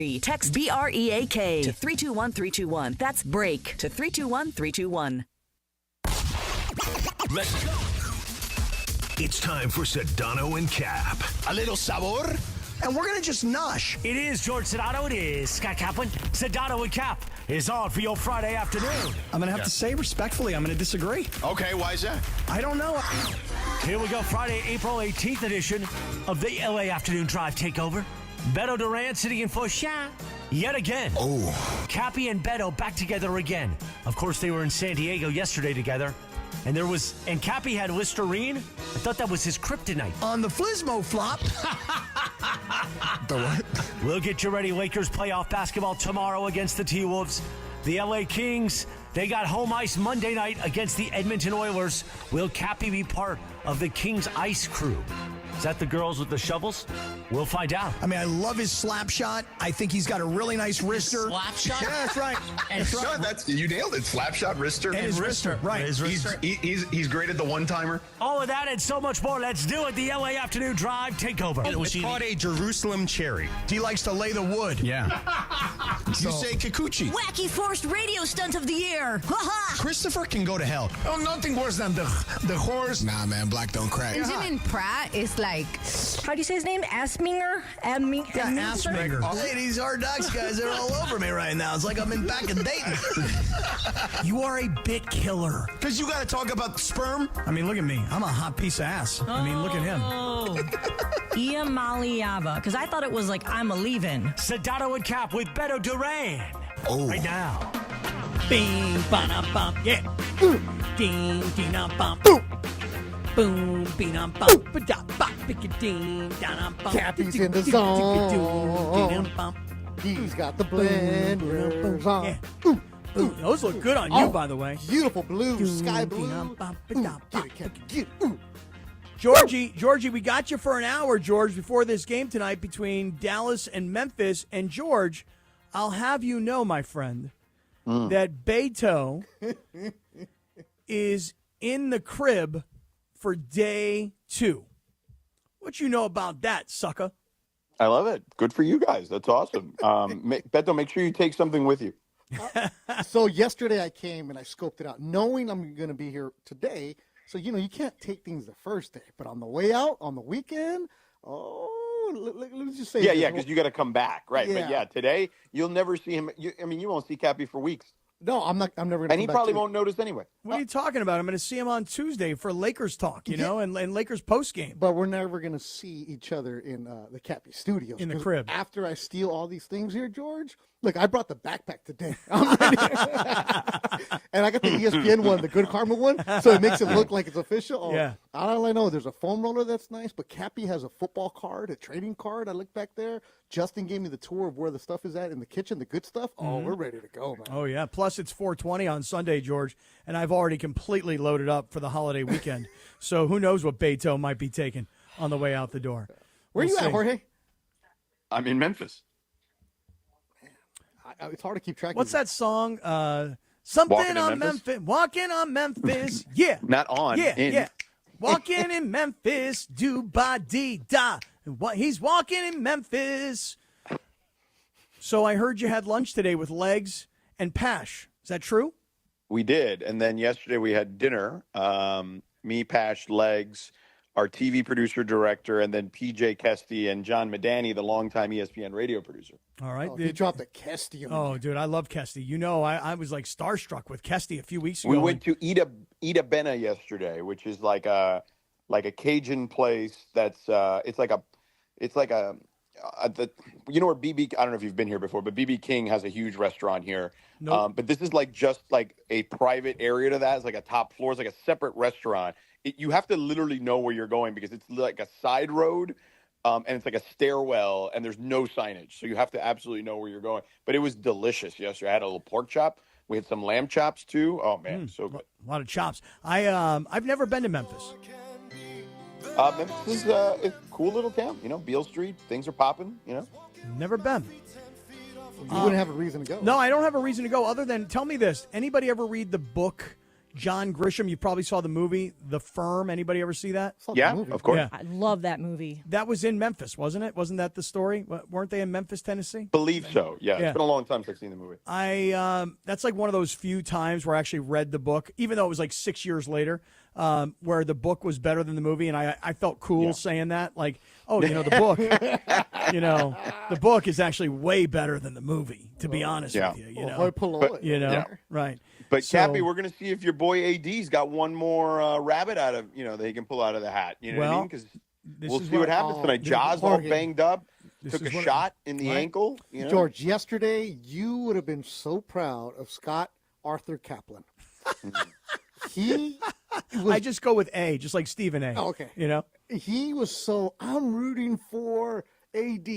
Text BREAK to 321-321. That's break to 321-321. Let's go. It's time for Sedano and Kap. A little sabor. And we're going to just nosh. It is George Sedano. It is Scott Kaplan. Sedano and Kap is on for your Friday afternoon. I'm going to have to say respectfully, I'm going to disagree. Okay, why is that? I don't know. Here we go, Friday, April 18th edition of the LA Afternoon Drive Takeover. Beto Duran sitting in for Sha yet again. Oh. Cappy and Beto back together again. Of course, they were in San Diego yesterday together. And Cappy had Listerine. I thought that was his kryptonite. On the Flismo flop. The what? We'll get you ready. Lakers playoff basketball tomorrow against the T-Wolves. The LA Kings, they got home ice Monday night against the Edmonton Oilers. Will Cappy be part of the Kings ice crew? Is that the girls with the shovels? We'll find out. I mean, I love his slap shot. I think he's got a really nice wrister. Slap shot? Yeah, that's right. You nailed it. Slap shot, wrister. And his wrister, right. He's great at the one-timer. All of that and so much more. Let's do it. The LA Afternoon Drive Takeover. It's called a Jerusalem cherry. He likes to lay the wood. Yeah. You say kikuchi. Wacky forced radio stunt of the year. Christopher can go to hell. Oh, nothing worse than the horse. Nah, man, black don't crack. Benjamin Pratt is like, how do you say his name? Asminger? Asminger. Hey, these Hard Knocks guys are all over me right now. It's like I'm back in Dayton. You are a bit killer. Because you got to talk about sperm. I mean, look at me. I'm a hot piece of ass. I mean, look at him. Ia Maliava. Because I thought it was like I'm a leaving. Sedano and Kap with Beto Duran. Oh. Right now. Bing, ba-da-bum, yeah. Ding, ding-a-bum. Boom, bing-a-bum, ba-da-bum, bick-a-ding, da-da-bum. Cappy's in the zone. He's got the blenders on. Yeah. Ooh, those look good on you, by the way. Beautiful blue, sky blue. Get it, Cappy, get it. Georgie, we got you for an hour, George, before this game tonight between Dallas and Memphis. And, George, I'll have you know, my friend, that Beto is in the crib for day 2. What you know about that, sucker? I love it. Good for you guys. That's awesome. Beto, make sure you take something with you. So yesterday I came and I scoped it out, knowing I'm going to be here today. So, you can't take things the first day. But on the way out, on the weekend, let's just say. Yeah, because you got to come back. Right. Yeah. But, yeah, today you'll never see him. You won't see Cappy for weeks. No, I'm never going to. And he probably won't notice anyway. What are you talking about? I'm going to see him on Tuesday for Lakers talk, and Lakers post game. But we're never going to see each other in the Cappy studios. In the crib. After I steal all these things here, George, look, I brought the backpack today. I'm ready. And I got the ESPN one, the Good Karma one, so it makes it look like it's official. Oh, yeah. All I know, there's a foam roller that's nice, but Cappy has a football card, a trading card. I look back there. Justin gave me the tour of where the stuff is at in the kitchen, the good stuff. Oh, we're ready to go, man. Oh, yeah. Plus, it's 420 on Sunday, George, and I've already completely loaded up for the holiday weekend. So who knows what Beto might be taking on the way out the door. Where are you at, Jorge? I'm in Memphis. It's hard to keep track. What's that song? Something Walking in on Memphis? Walking on Memphis. Yeah. Not on. Yeah, in. yeah. Walking in Memphis. Do-ba-dee-da. He's walking in Memphis. So I heard you had lunch today with Legs and Pash. Is that true? We did. And then yesterday we had dinner. Me, Pash, Legs, our TV producer, director, and then PJ Kesty and John Medani, the longtime ESPN radio producer. All right. He dropped a Kesty. Oh, dude, I love Kesty. I was like starstruck with Kesty a few weeks ago. We went to Ida Bena yesterday, which is like a Cajun place that's it's like a you know where BB, I don't know if you've been here before, but BB King has a huge restaurant here. Nope. But this is like just like a private area to that. It's like a top floor. It's like a separate restaurant. You have to literally know where you're going because it's like a side road. And it's like a stairwell, and there's no signage. So you have to absolutely know where you're going. But it was delicious yesterday. I had a little pork chop. We had some lamb chops, too. Oh, man, so good. A lot of chops. I've never been to Memphis. Memphis is a cool little town. Beale Street, things are popping, Never been. You wouldn't have a reason to go. No, I don't have a reason to go other than, tell me this. Anybody ever read the book John Grisham. You probably saw the movie The Firm. Anybody ever see that? Yeah, of course. Yeah. I love that movie. That was in Memphis, wasn't it? Wasn't that the story? Weren't they in Memphis, Tennessee? Believe so. Yeah, Yeah. it's been a long time since I've seen the movie. That's like one of those few times where I actually read the book, even though it was like 6 years later, where the book was better than the movie, and I felt cool saying that. Like, oh, the book, the book is actually way better than the movie. To be honest with you, right. But Cappy, we're going to see if your boy AD's got one more rabbit out of that he can pull out of the hat. You know what I mean? Because we'll see what happens tonight. Jaws all banged up, took a shot in the ankle. George, yesterday you would have been so proud of Scott Arthur Kaplan. I just go with A, just like Stephen A. Oh, okay. He was I'm rooting for AD.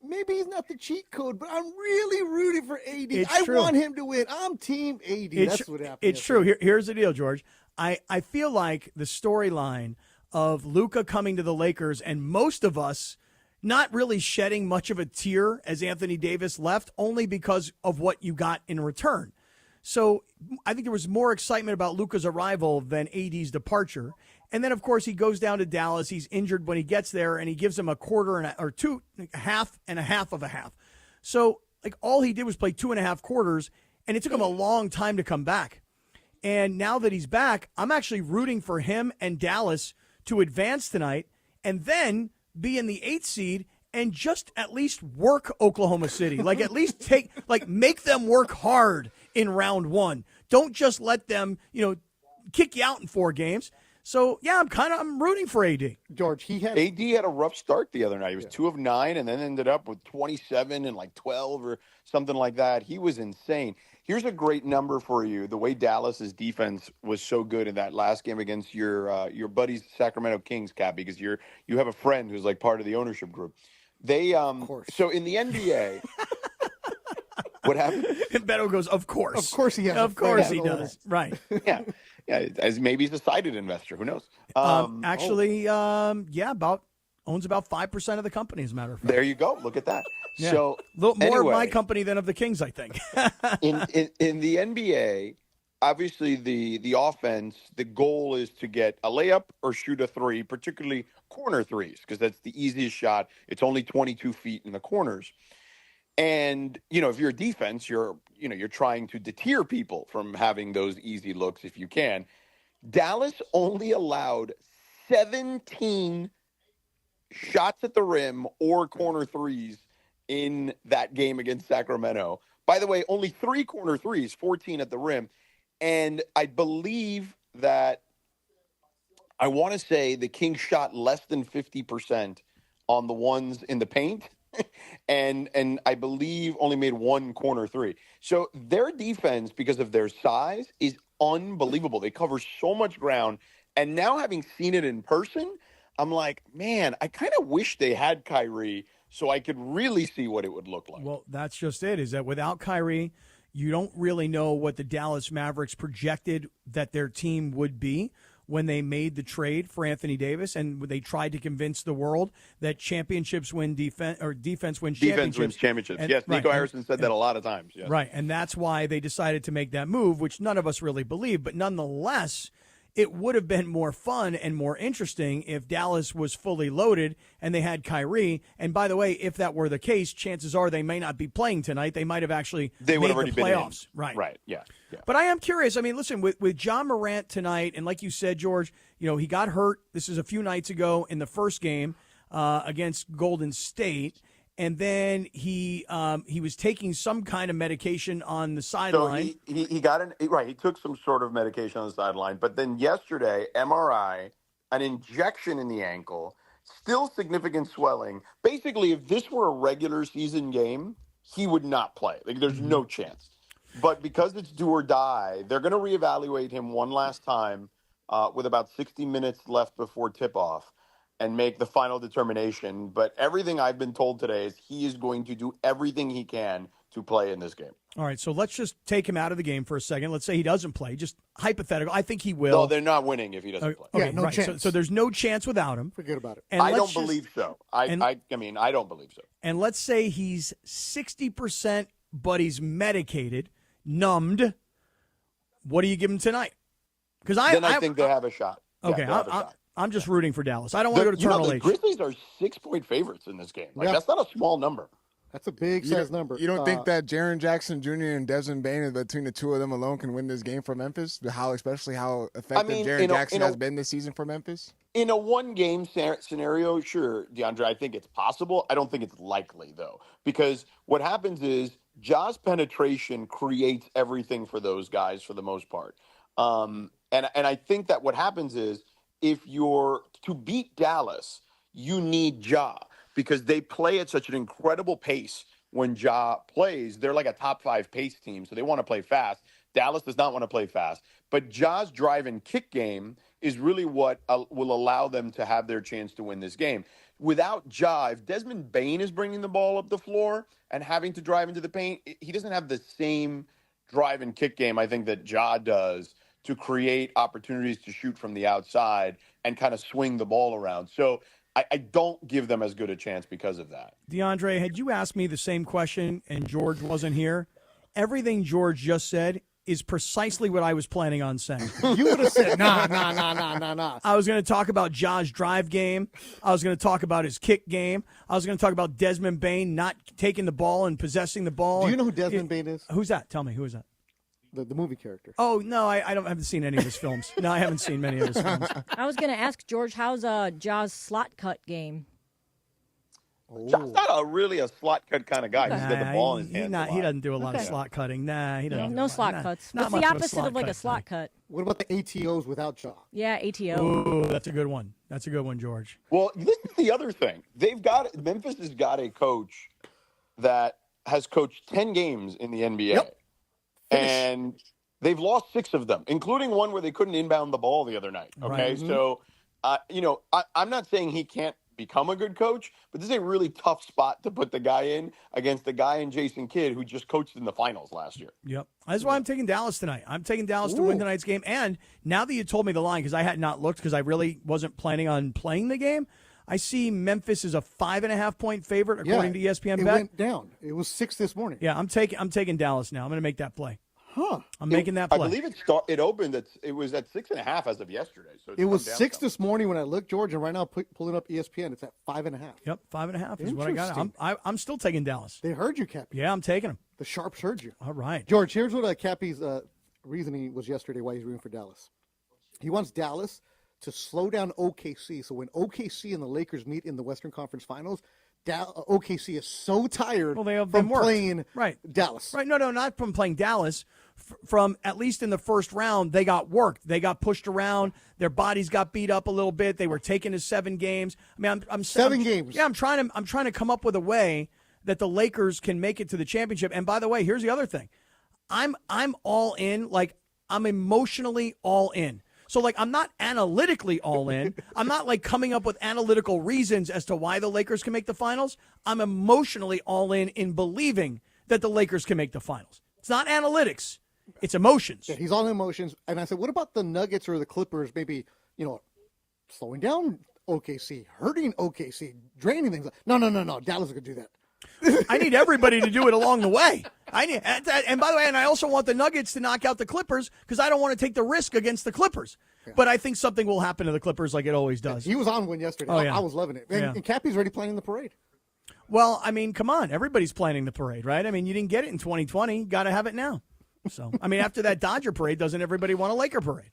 Maybe he's not the cheat code, but I'm really rooting for AD. I want him to win. I'm team AD. That's what happened. It's true. Here's the deal, George. I feel like the storyline of Luka coming to the Lakers and most of us not really shedding much of a tear as Anthony Davis left, only because of what you got in return. So I think there was more excitement about Luka's arrival than AD's departure. And then, of course, he goes down to Dallas. He's injured when he gets there, and he gives him a quarter or two, half and a half of a half. So, like, all he did was play 2.5 quarters, and it took him a long time to come back. And now that he's back, I'm actually rooting for him and Dallas to advance tonight and then be in the 8th seed and just at least work Oklahoma City. Like, at least make them work hard in round one. Don't just let them, kick you out in 4 games. So, yeah, I'm rooting for AD. George, AD had a rough start the other night. He was 2 of 9 and then ended up with 27 and like 12 or something like that. He was insane. Here's a great number for you. The way Dallas's defense was so good in that last game against your buddies Sacramento Kings, Cap, because you have a friend who's like part of the ownership group. They so in the NBA what happened? And Beto goes, of course. Of course he has. Of course he does. Right. Yeah. As maybe he's a sided investor. Who knows? Owns about 5% of the company, as a matter of fact. There you go. Look at that. Yeah. So a little more of my company than of the Kings, I think. in the NBA, obviously the offense, the goal is to get a layup or shoot a 3, particularly corner threes, because that's the easiest shot. It's only 22 feet in the corners. And, if you're a defense, you're trying to deter people from having those easy looks if you can. Dallas only allowed 17 shots at the rim or corner threes in that game against Sacramento. By the way, only 3 corner threes, 14 at the rim. And I believe that I want to say the Kings shot less than 50% on the ones in the paint. And I believe only made 1 corner 3. So their defense, because of their size, is unbelievable. They cover so much ground. And now having seen it in person, I'm like, man, I kind of wish they had Kyrie so I could really see what it would look like. Well, that's just it, is that without Kyrie, you don't really know what the Dallas Mavericks projected that their team would be when they made the trade for Anthony Davis, and they tried to convince the world that championships win defense, or defense wins championships. Defense wins championships. And, yes, Nico Harrison said that a lot of times. Yes. Right, and that's why they decided to make that move, which none of us really believe. But nonetheless, it would have been more fun and more interesting if Dallas was fully loaded and they had Kyrie. And by the way, if that were the case, chances are they may not be playing tonight. They might have actually made the playoffs. Right. Yeah. But I am curious. I mean, listen, with John Morant tonight, and like you said, George, he got hurt. This is a few nights ago in the first game against Golden State. And then he was taking some kind of medication on the sideline. So he got he took some sort of medication on the sideline. But then yesterday, MRI, an injection in the ankle, still significant swelling. Basically, if this were a regular season game, he would not play. Like, there's no chance. But because it's do or die, they're going to reevaluate him one last time with about 60 minutes left before tip-off and make the final determination. But everything I've been told today is he is going to do everything he can to play in this game. All right, so let's just take him out of the game for a second. Let's say he doesn't play. Just hypothetical. I think he will. No, they're not winning if he doesn't play. Okay, yeah, no chance. So there's no chance without him. Forget about it. And I don't believe so. I don't believe so. And let's say he's 60%, but he's medicated, numbed. What do you give him tonight? Because I think they have a shot. Okay, I'm just rooting for Dallas. I don't want to go to Turtle The H. Grizzlies are 6-point favorites in this game. That's not a small number. That's a big size number. You don't think that Jaren Jackson Jr. and Desmond Bain, between the two of them alone, can win this game for Memphis? Especially how effective Jaren Jackson has been this season for Memphis? In a one-game scenario, sure, DeAndre, I think it's possible. I don't think it's likely, though, because what happens is Ja's penetration creates everything for those guys for the most part. And I think that what happens is if you're to beat Dallas, you need Ja. Because they play at such an incredible pace when Ja plays. They're like a top 5 pace team, so they want to play fast. Dallas does not want to play fast. But Ja's drive and kick game is really what will allow them to have their chance to win this game. Without Ja, if Desmond Bain is bringing the ball up the floor and having to drive into the paint, he doesn't have the same drive and kick game, I think, that Ja does to create opportunities to shoot from the outside and kind of swing the ball around. So I don't give them as good a chance because of that. DeAndre, had you asked me the same question and George wasn't here, everything George just said is precisely what I was planning on saying. You would have said, nah. I was going to talk about Ja's drive game. I was going to talk about his kick game. I was going to talk about Desmond Bain not taking the ball and possessing the ball. Do you know who Desmond Bain is? Who's that? Tell me, who is that? The movie character. Oh, no, I haven't seen any of his films. No, I haven't seen many of his films. I was going to ask George, how's Ja's slot cut game? Ja's not really a slot cut kind of guy. He's got the ball in his hands. He doesn't do a lot of slot cutting. Nah, he doesn't. No slot cuts. Not What's the much opposite of like a slot cut? What about the ATOs without Ja? Yeah, ATO. Ooh, that's a good one. That's a good one, George. Well, this is the other thing. Memphis has got a coach that has coached 10 games in the NBA. Yep. And they've lost 6 of them, including one where they couldn't inbound the ball the other night. Okay, Right. So, I'm not saying he can't become a good coach, but this is a really tough spot to put the guy in against the guy in Jason Kidd who just coached in the finals last year. Yep. That's why I'm taking Dallas tonight. I'm taking Dallas to win tonight's game. And now that you told me the line, because I had not looked because I really wasn't planning on playing the game, I see Memphis is a 5.5-point favorite according to ESPN. It Bet. went down. It was 6 this morning. Yeah, I'm taking Dallas now. I'm going to make that play. Huh. I'm making that play. I believe it opened it was at 6.5 as of yesterday. So it was 6 this morning when I looked, George, and right now pulling up ESPN, it's at 5.5. Yep, 5.5 is what I got. I'm still taking Dallas. They heard you, Cappy. Yeah, I'm taking them. The Sharps heard you. All right. George, here's what Cappy's reasoning was yesterday why he's rooting for Dallas. He wants Dallas to slow down OKC. So when OKC and the Lakers meet in the Western Conference Finals, OKC is so tired from playing Dallas. Right, no, not from playing Dallas. From at least in the first round, they got worked. They got pushed around. Their bodies got beat up a little bit. They were taken to 7 games. I mean, I'm 7 games. Yeah, I'm trying to come up with a way that the Lakers can make it to the championship. And by the way, here's the other thing. I'm all in. Like, I'm emotionally all in. So, like, I'm not analytically all in. I'm not, like, coming up with analytical reasons as to why the Lakers can make the finals. I'm emotionally all in believing that the Lakers can make the finals. It's not analytics. It's emotions. Yeah, he's all emotions. And I said, what about the Nuggets or the Clippers maybe, slowing down OKC, hurting OKC, draining things? No. Dallas is going to do that. I need everybody to do it along the way. And by the way, and I also want the Nuggets to knock out the Clippers because I don't want to take the risk against the Clippers. Yeah. But I think something will happen to the Clippers like it always does. He was on one yesterday. Oh, yeah. I was loving it. And Cappy's already planning the parade. Well, I mean, come on. Everybody's planning the parade, right? I mean, you didn't get it in 2020. Got to have it now. So, I mean, after that Dodger parade, doesn't everybody want a Laker parade?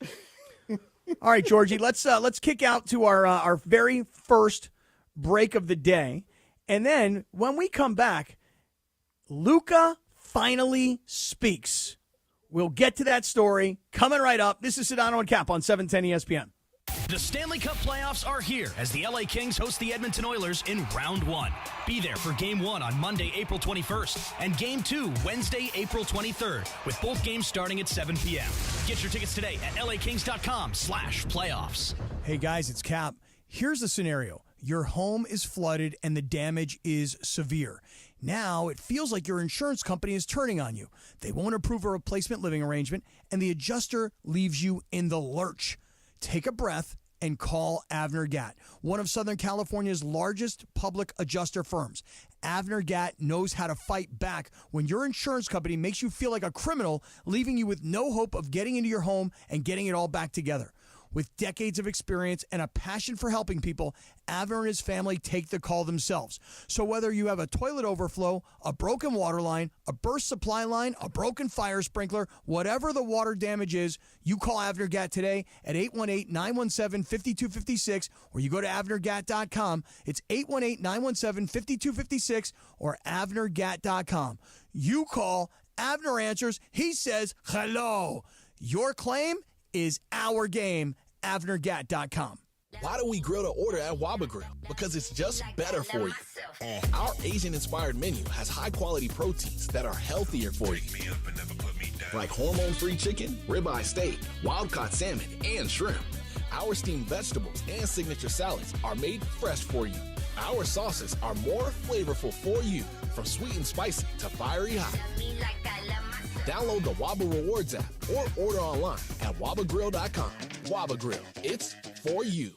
All right, Georgie, let's kick out to our very first break of the day. And then when we come back, Luka finally speaks. We'll get to that story coming right up. This is Sedano and Kap on 710 ESPN. The Stanley Cup playoffs are here as the LA Kings host the Edmonton Oilers in round 1. Be there for Game 1 on Monday, April 21st, and Game 2 Wednesday, April 23rd, with both games starting at 7 p.m. Get your tickets today at lakings.com/playoffs. Hey guys, it's Kap. Here's the scenario. Your home is flooded and the damage is severe. Now it feels like your insurance company is turning on you. They won't approve a replacement living arrangement, and the adjuster leaves you in the lurch. Take a breath and call Avner Gatt, one of Southern California's largest public adjuster firms. Avner Gatt knows how to fight back when your insurance company makes you feel like a criminal, leaving you with no hope of getting into your home and getting it all back together. With decades of experience and a passion for helping people, Avner and his family take the call themselves. So whether you have a toilet overflow, a broken water line, a burst supply line, a broken fire sprinkler, whatever the water damage is, you call Avner Gatt today at 818-917-5256, or you go to avnergatt.com. It's 818-917-5256 or avnergatt.com. You call, Avner answers, he says hello. Your claim is our game. avnergatt.com. Why do we grill to order at Waba Grill? Because it's just better for you. Our Asian-inspired menu has high-quality proteins that are healthier for you. Like hormone-free chicken, ribeye steak, wild-caught salmon, and shrimp. Our steamed vegetables and signature salads are made fresh for you. Our sauces are more flavorful for you, from sweet and spicy to fiery hot. Download the Waba Rewards app or order online at wabagrill.com. Waba Grill, it's for you.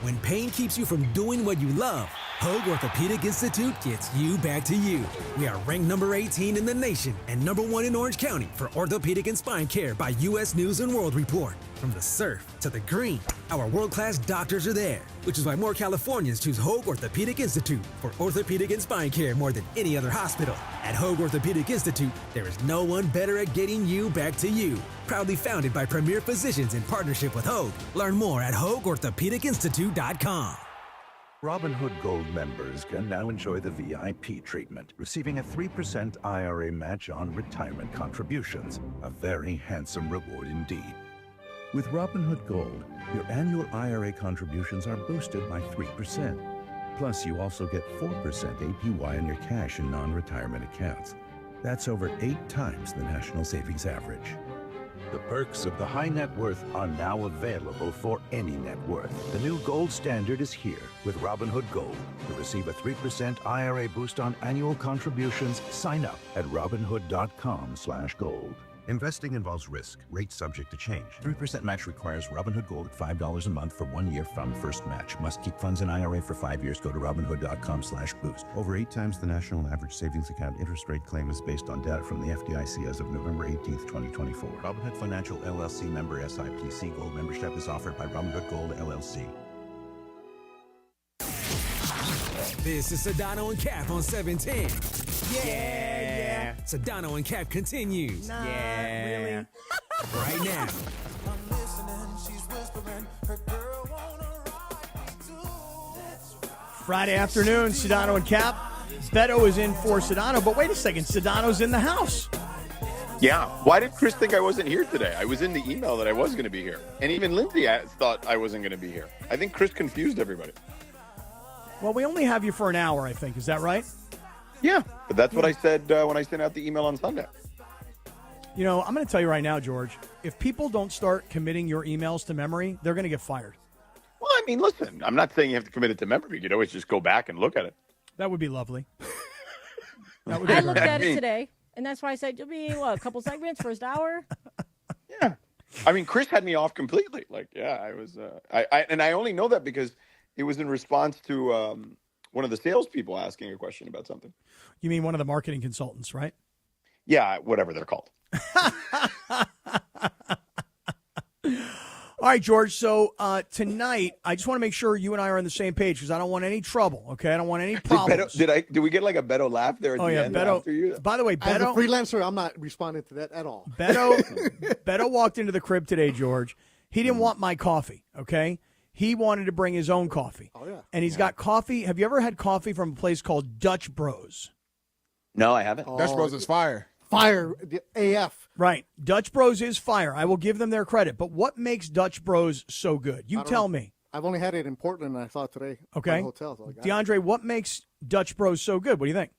When pain keeps you from doing what you love, Hoag Orthopedic Institute gets you back to you. We are ranked number 18 in the nation and number 1 in Orange County for orthopedic and spine care by U.S. News & World Report. From the surf to the green, our world-class doctors are there, which is why more Californians choose Hoag Orthopedic Institute for orthopedic and spine care more than any other hospital. At Hoag Orthopedic Institute, there is no one better at getting you back to you. Proudly founded by premier physicians in partnership with Hoag. Learn more at HoagOrthopedicInstitute.com. Robinhood Gold members can now enjoy the VIP treatment, receiving a 3% IRA match on retirement contributions, a very handsome reward indeed. With Robinhood Gold, your annual IRA contributions are boosted by 3%. Plus, you also get 4% APY on your cash and non-retirement accounts. That's over 8 times the national savings average. The perks of the high net worth are now available for any net worth. The new gold standard is here with Robinhood Gold. To receive a 3% IRA boost on annual contributions, sign up at robinhood.com/gold. Investing involves risk. Rates subject to change. 3% match requires Robinhood Gold at $5 a month for 1 year from first match. Must keep funds in IRA for 5 years. Go to robinhood.com/boost. Over 8 times the national average savings account interest rate claim is based on data from the FDIC as of November 18th, 2024. Robinhood Financial LLC member SIPC. Gold membership is offered by Robinhood Gold LLC. This is Sedano and Kap on 710. Yeah. Sedano and Kap continues. Not really. Right now. Friday afternoon, Sedano and Kap. Beto is in for Sedano, but wait a second, Sedano's in the house. Yeah. Why did Chris think I wasn't here today? I was in the email that I was going to be here. And even Lindsay thought I wasn't going to be here. I think Chris confused everybody. Well, we only have you for an hour, I think. Is that right? Yeah, but that's what I said when I sent out the email on Sunday. You know, I'm going to tell you right now, George, if people don't start committing your emails to memory, they're going to get fired. Well, I mean, listen, I'm not saying you have to commit it to memory. You could always just go back and look at it. That would be lovely. I looked at it today, and that's why I said it'll be, a couple segments, first hour? Yeah. I mean, Chris had me off completely. Like, yeah, I was, and I only know that because it was in response to one of the salespeople asking a question about something. You mean one of the marketing consultants, right? Yeah, whatever they're called. All right, George. So tonight, I just want to make sure you and I are on the same page because I don't want any trouble. Okay, I don't want any problems. Did we get like a Beto laugh there at the end? Beto. After you? By the way, Beto, as a freelancer, I'm not responding to that at all. Beto walked into the crib today, George. He didn't want my coffee. Okay, he wanted to bring his own coffee. Oh yeah, and he's got coffee. Have you ever had coffee from a place called Dutch Bros? No, I haven't. Dutch Bros is fire. Fire, the AF. Right. Dutch Bros is fire. I will give them their credit. But what makes Dutch Bros so good? You tell me. I've only had it in Portland, and I saw it today. Okay. Hotel, so DeAndre, what makes Dutch Bros so good? What do you think?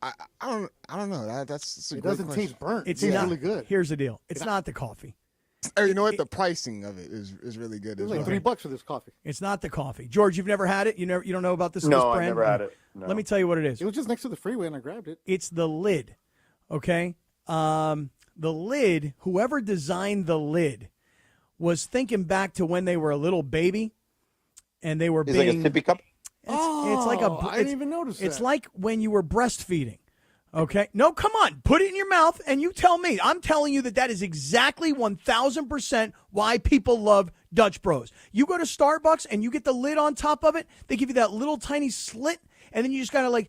I don't know. That's a it great doesn't question. taste burnt. It's not not really good. Here's the deal. It's not the coffee. You know what? The pricing of it is really good. It's as like well. $3 for this coffee. It's not the coffee. George, you've never had it? You don't know about this brand? No, I've never had it. No. Let me tell you what it is. It was just next to the freeway, and I grabbed it. It's the lid. Okay? The lid, whoever designed the lid was thinking back to when they were a little baby, and they were It's like a sippy cup? It's like a. I didn't even notice It's that. like when you were breastfeeding. Okay. No, come on. Put it in your mouth and you tell me. I'm telling you that is exactly 1,000% why people love Dutch Bros. You go to Starbucks and you get the lid on top of it. They give you that little tiny slit, and then you just gotta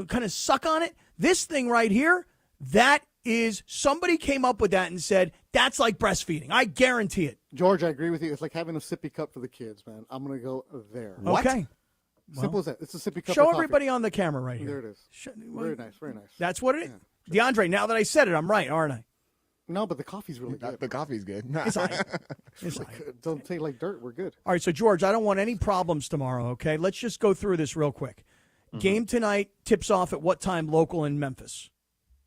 kind of suck on it. This thing right here, that is, somebody came up with that and said that's like breastfeeding. I guarantee it. George, I agree with you. It's like having a sippy cup for the kids, man. I'm gonna go there. What? Okay. Simple as that. It's a sippy cup. Show of everybody coffee. on the camera right here. There it is. Very nice. Very nice. That's what it is. Yeah. DeAndre, now that I said it, I'm right, aren't I? No, but the coffee's really good. The coffee's good. It's all right. It's like, don't taste like dirt. We're good. All right, so George, I don't want any problems tomorrow, okay? Let's just go through this real quick. Mm-hmm. Game tonight tips off at what time local in Memphis?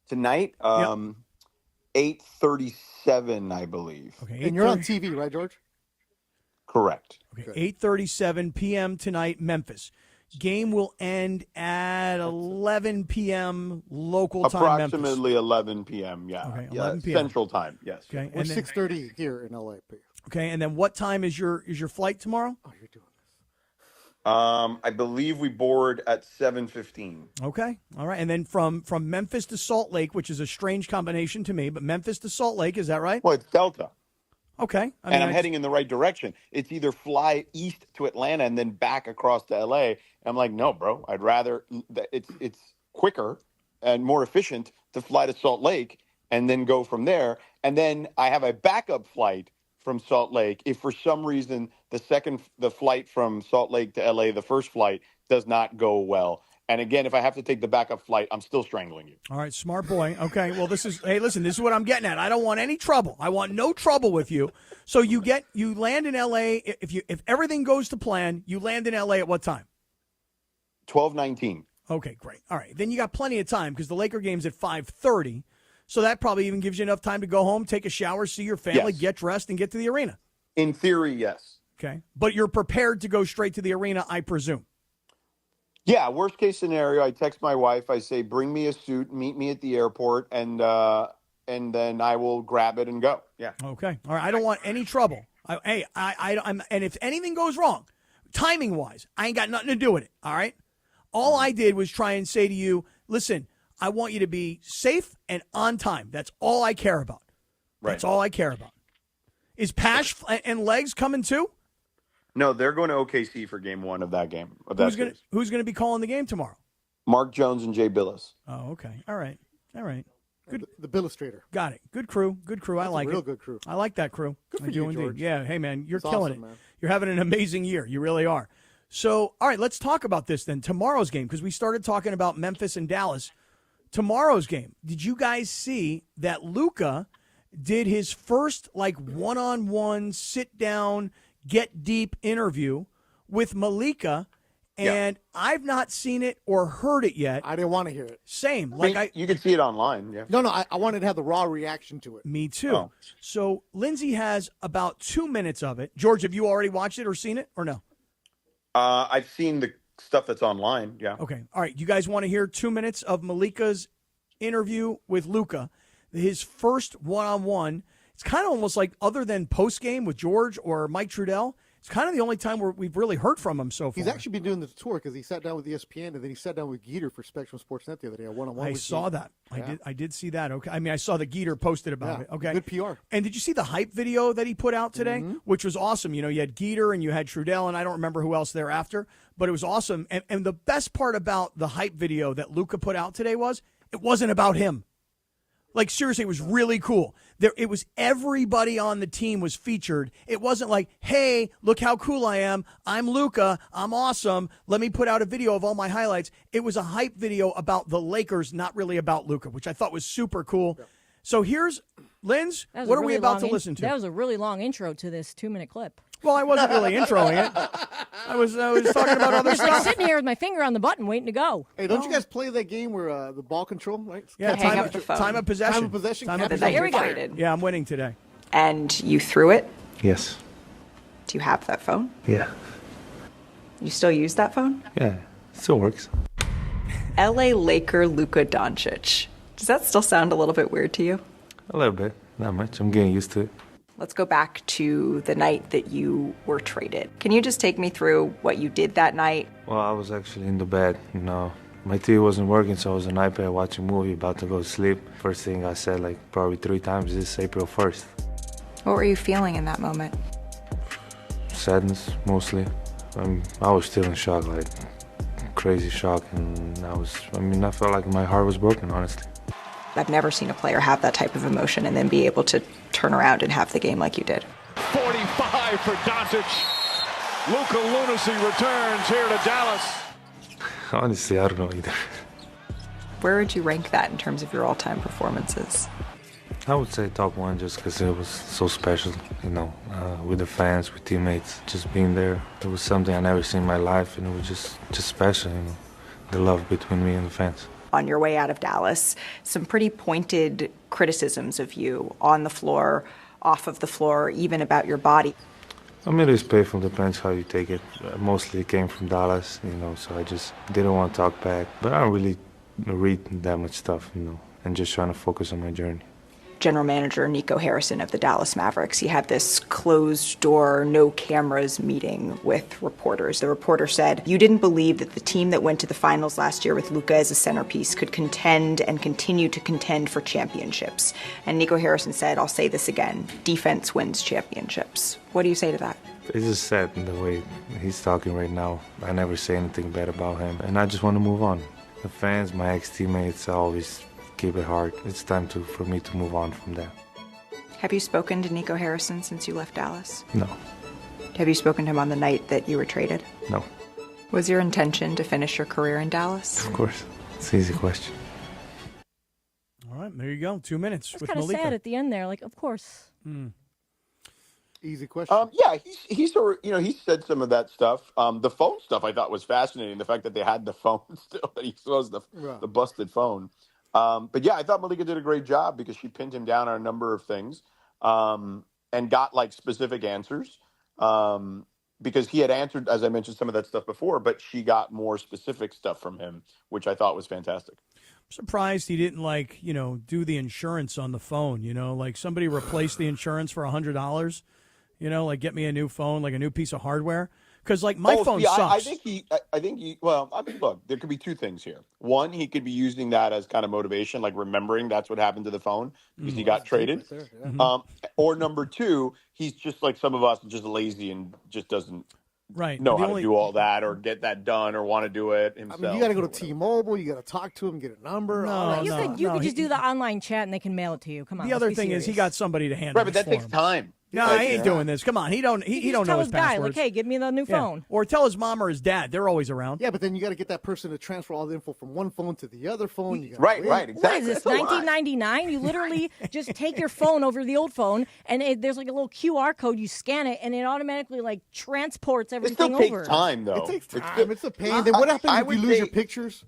Tonight, 8:37, I believe. Okay, and you're on TV, right, George? Correct. Okay, 8:37 p.m. tonight, Memphis. Game will end at 11 p.m. local time, Approximately 11 p.m., yeah. Okay, 11 p.m. Central time, yes. Okay, We're 6:30 here in LA. Okay, and then what time is your flight tomorrow? Oh, you're doing I believe we board at 7:15. Okay, all right. And then from Memphis to Salt Lake, which is a strange combination to me, but Memphis to Salt Lake, is that right? Well, it's Delta. Okay. I'm heading in the right direction. It's either fly east to Atlanta and then back across to LA. I'm like, no, bro. I'd rather it's quicker and more efficient to fly to Salt Lake and then go from there. And then I have a backup flight from Salt Lake if for some reason the flight from Salt Lake to LA, the first flight, does not go well. And again, if I have to take the backup flight, I'm still strangling you. All right, smart boy. Okay, well, this is what I'm getting at. I don't want any trouble. I want no trouble with you. So you land in LA. If everything goes to plan, you land in LA at what time? 12:19. Okay, great. All right, then you got plenty of time because the Laker game's at 5:30. So that probably even gives you enough time to go home, take a shower, see your family, get dressed, and get to the arena. In theory, yes. Okay, but you're prepared to go straight to the arena, I presume. Yeah, worst case scenario, I text my wife. I say, bring me a suit, meet me at the airport, and then I will grab it and go. Yeah. Okay. All right. I don't want any trouble. And if anything goes wrong, timing-wise, I ain't got nothing to do with it, all right? All I did was try and say to you, listen, I want you to be safe and on time. That's all I care about. Right. That's all I care about. Is Pash and Legs coming too? No, they're going to OKC for game one of that game. Who's going to be calling the game tomorrow? Mark Jones and Jay Billis. Oh, okay. All right. Good. The Billustrator. Got it. Good crew. I like it. Real good crew. I like that crew. Good for I do you, indeed. George. Yeah. Hey, man, you're It's killing awesome, it. man. You're having an amazing year. You really are. So, all right, let's talk about this then. Tomorrow's game, because we started talking about Memphis and Dallas. Tomorrow's game. Did you guys see that Luka did his first one-on-one sit-down, get deep interview with Malika? And I've not seen it or heard it yet. I didn't want to hear it. Same. You can see it online. Yeah. No, I wanted to have the raw reaction to it. Me too. Oh. So Lindsay has about 2 minutes of it. George, have you already watched it or seen it or no? I've seen the stuff that's online. Yeah. Okay. All right. You guys want to hear 2 minutes of Malika's interview with Luka, his first one-on-one. It's kind of almost like, other than post-game with George or Mike Trudell, it's kind of the only time where we've really heard from him so far. He's actually been doing the tour because he sat down with ESPN and then he sat down with Geeter for Spectrum Sportsnet the other day. One-on-one. I saw that. Yeah. I did see that. Okay. I mean, I saw the Geeter posted about it. Okay. Good PR. And did you see the hype video that he put out today, Mm-hmm. which was awesome? You know, you had Geeter and you had Trudell, and I don't remember who else thereafter, but it was awesome. And the best part about the hype video that Luka put out today was it wasn't about him. Like, seriously, it was really cool. It was everybody on the team was featured. It wasn't like, hey, look how cool I am. I'm Luka. I'm awesome. Let me put out a video of all my highlights. It was a hype video about the Lakers, not really about Luka, which I thought was super cool. Yeah. So here's, Linz, what are we about to listen to? That was a really long intro to this 2-minute clip. Well, I wasn't really introing it. I was talking about other stuff. I'm sitting here with my finger on the button waiting to go. Hey, don't you guys play that game where the ball control, right? Yeah, hang up the phone. Time of possession. Time of possession. Here we go. Yeah, I'm winning today. And you threw it? Yes. Do you have that phone? Yeah. You still use that phone? Yeah, still works. LA Laker Luka Doncic. Does that still sound a little bit weird to you? A little bit. Not much. I'm getting used to it. Let's go back to the night that you were traded. Can you just take me through what you did that night? Well, I was actually in the bed, My TV wasn't working, so I was on iPad watching a movie, about to go to sleep. First thing I said, probably 3 times, is April 1st. What were you feeling in that moment? Sadness, mostly. I was still in shock, crazy shock, and I felt like my heart was broken, honestly. I've never seen a player have that type of emotion and then be able to turn around and have the game like you did. 45 for Doncic. Luka Lunacy returns here to Dallas. Honestly, I don't know either. Where would you rank that in terms of your all-time performances? I would say top 1 just because it was so special, with the fans, with teammates, just being there. It was something I never seen in my life, and it was just special, the love between me and the fans. On your way out of Dallas, some pretty pointed criticisms of you on the floor, off of the floor, even about your body. It's painful, depends how you take it. Mostly it came from Dallas, so I just didn't want to talk back. But I don't really read that much stuff, and just trying to focus on my journey. General Manager Nico Harrison of the Dallas Mavericks, he had this closed-door, no-cameras meeting with reporters. The reporter said, "You didn't believe that the team that went to the finals last year with Luka as a centerpiece could contend and continue to contend for championships." And Nico Harrison said, "I'll say this again, defense wins championships." What do you say to that? It's just sad in the way he's talking right now. I never say anything bad about him, and I just want to move on. The fans, my ex-teammates, I always keep it hard. It's time for me to move on from that. Have you spoken to Nico Harrison since you left Dallas? No. Have you spoken to him on the night that you were traded? No. Was your intention to finish your career in Dallas? Of course. It's an easy question. All right, there you go. 2 minutes That's with kind of Malika. sad at the end there. Of course. Easy question. He said some of that stuff. The phone stuff I thought was fascinating. The fact that they had the phone still, that he was the busted phone. But yeah, I thought Malika did a great job because she pinned him down on a number of things and got specific answers because he had answered, as I mentioned, some of that stuff before, but she got more specific stuff from him, which I thought was fantastic. I'm surprised he didn't do the insurance on the phone. Somebody replaced the insurance for $100. Get me a new phone, a new piece of hardware. Because my phone sucks. I think he. Well, look, there could be 2 things here. One, he could be using that as kind of motivation, remembering that's what happened to the phone because he got traded. Or number 2, he's just like some of us, just lazy and just doesn't know how to do all that or get that done or want to do it himself. You got to go to T-Mobile. You got to talk to him, get a number. You could just do the online chat and they can mail it to you. Come on. The other thing is he got somebody to handle it. Right, but that takes time. No, I ain't doing this. Come on, he don't know his guy, passwords. hey, give me the new phone. Or tell his mom or his dad. They're always around. Yeah, but then you got to get that person to transfer all the info from one phone to the other phone. Right, exactly. What is this, 1999? You literally just take your phone over the old phone, and there's a little QR code. You scan it, and it automatically transports everything over. It still takes time, though. It takes time. It's a pain. Then what happens if you lose your pictures?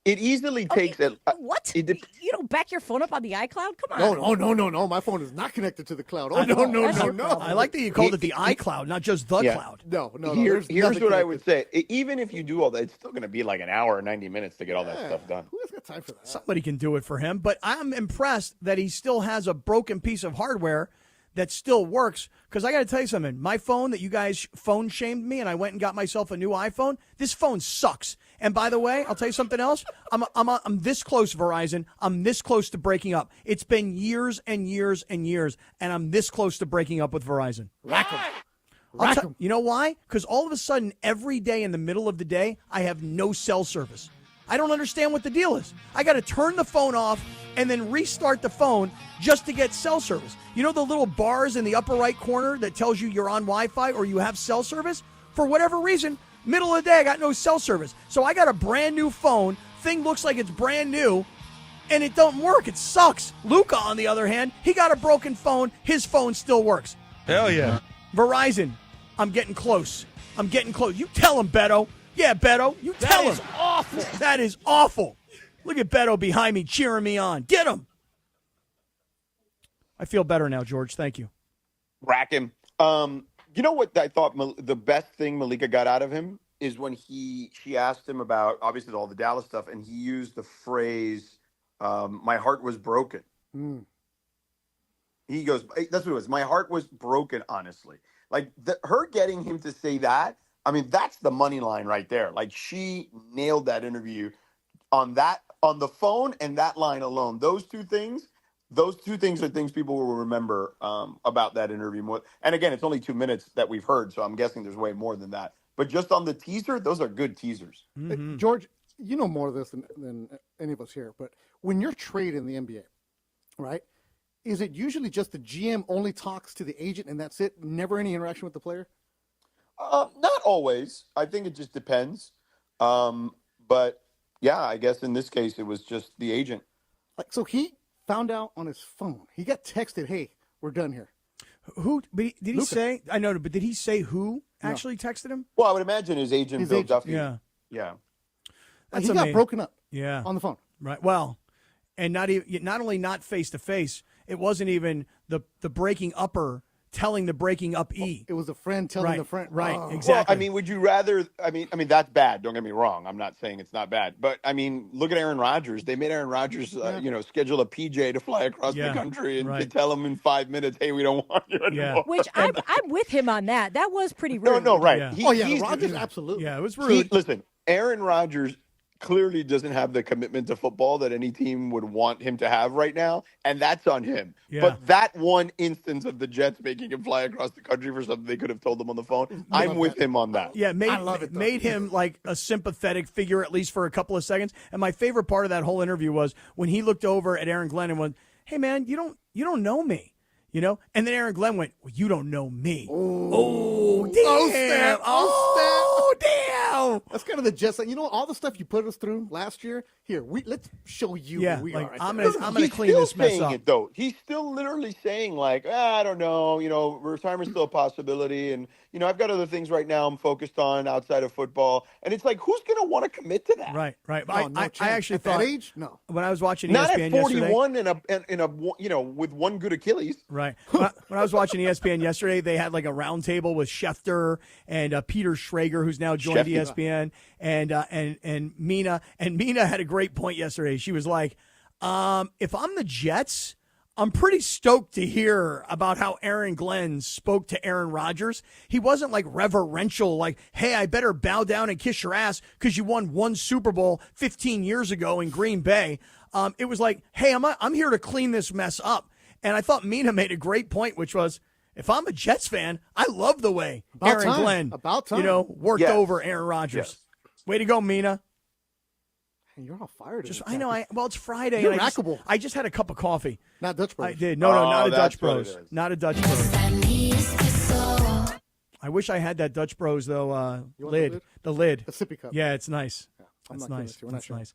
It easily takes it. What? You don't back your phone up on the iCloud? Come on. No. My phone is not connected to the cloud. No. I like that you called it the iCloud, not just the cloud. No. Here's what I would say. Even if you do all that, it's still going to be an hour or 90 minutes to get all that stuff done. Who has got time for that? Somebody can do it for him. But I'm impressed that he still has a broken piece of hardware that still works. Because I got to tell you something. My phone that you guys phone shamed me and I went and got myself a new iPhone, this phone sucks. And by the way, I'll tell you something else. I'm this close, Verizon. I'm this close to breaking up. It's been years and years and years, and I'm this close to breaking up with Verizon. Rack 'em. You know why? Because all of a sudden, every day in the middle of the day, I have no cell service. I don't understand what the deal is. I got to turn the phone off and then restart the phone just to get cell service. You know the little bars in the upper right corner that tells you you're on Wi-Fi or you have cell service? For whatever reason, middle of the day, I got no cell service. So I got a brand new phone. Thing looks like it's brand new, and it don't work. It sucks. Luka, on the other hand, he got a broken phone. His phone still works. Hell yeah. Verizon, I'm getting close. You tell him, Beto. Yeah, Beto, you tell him. That is awful. That is awful. Look at Beto behind me cheering me on. Get him. I feel better now, George. Thank you. Rack him. You know what I thought the best thing Malika got out of him is when she asked him about, obviously, all the Dallas stuff, and he used the phrase, my heart was broken. He goes, that's what it was. My heart was broken, honestly. Like her getting him to say that, I mean, that's the money line right there. Like she nailed that interview on the phone and that line alone. Those two things are things people will remember about that interview. And again, it's only 2 minutes that we've heard, so I'm guessing there's way more than that. But just on the teaser, those are good teasers. Mm-hmm. George, you know more of this than any of us here, but when you're traded in the NBA, right, is it usually just the GM only talks to the agent and that's it? Never any interaction with the player? Not always. I think it just depends. But yeah, I guess in this case, it was just the agent. Like, so he found out on his phone. He got texted, "Hey, we're done here." Who did he say? I know, but did he say who actually texted him? Well, I would imagine his agent, Bill Duffy. Yeah. He got broken up. Yeah, on the phone. Right. Well, and not only not face to face. It wasn't even the breaking upper telling the breaking up E. It was a friend telling the friend. Right, exactly. Well, I mean, would you rather? I mean, that's bad. Don't get me wrong. I'm not saying it's not bad, but I mean, look at Aaron Rodgers. They made Aaron Rodgers, schedule a PJ to fly across the country and to tell him in 5 minutes, "Hey, we don't want you anymore." Yeah. Which I'm with him on that. That was pretty rude. No, right. Yeah. Rodgers, absolutely. Yeah, it was rude. Listen, Aaron Rodgers clearly doesn't have the commitment to football that any team would want him to have right now, and that's on him. Yeah. But that one instance of the Jets making him fly across the country for something they could have told him on the phone, I'm with him on that. Yeah, I love it, though. Made him like a sympathetic figure, at least for a couple of seconds. And my favorite part of that whole interview was when he looked over at Aaron Glenn and went, "Hey, man, you don't know me." And then Aaron Glenn went, "Well, you don't know me." Oh, damn. Oh, damn. That's kind of the Jets. You know, all the stuff you put us through last year, let's show you who we are. I'm gonna clean this mess up. It, though. He's still literally saying, like, I don't know, retirement's still a possibility. And, I've got other things right now I'm focused on outside of football. And it's like, who's going to want to commit to that? Right. I actually at thought, that age, no. When I was watching Not ESPN at 41 yesterday, in a with one good Achilles. Right. When I was watching ESPN yesterday, they had like a round table with Schefter and Peter Schrager, who's now joined ESPN, and Mina. And Mina had a great point yesterday. She was like, if I'm the Jets, I'm pretty stoked to hear about how Aaron Glenn spoke to Aaron Rodgers. He wasn't like reverential, like, "Hey, I better bow down and kiss your ass because you won one Super Bowl 15 years ago in Green Bay." It was like, "Hey, I'm here to clean this mess up." And I thought Mina made a great point, which was, if I'm a Jets fan, I love the way Aaron Glenn, worked over Aaron Rodgers. Yes. Way to go, Mina. You're all fired. I know. Well, it's Friday. You're and rackable. I just had a cup of coffee. Not Dutch Bros. I did. No, not a Dutch that's what Bros. it is. Not a Dutch Bros. I wish I had that Dutch Bros though. Lid. The lid. The sippy cup. Yeah, it's nice. Yeah, That's not nice. We're not That's sure. nice.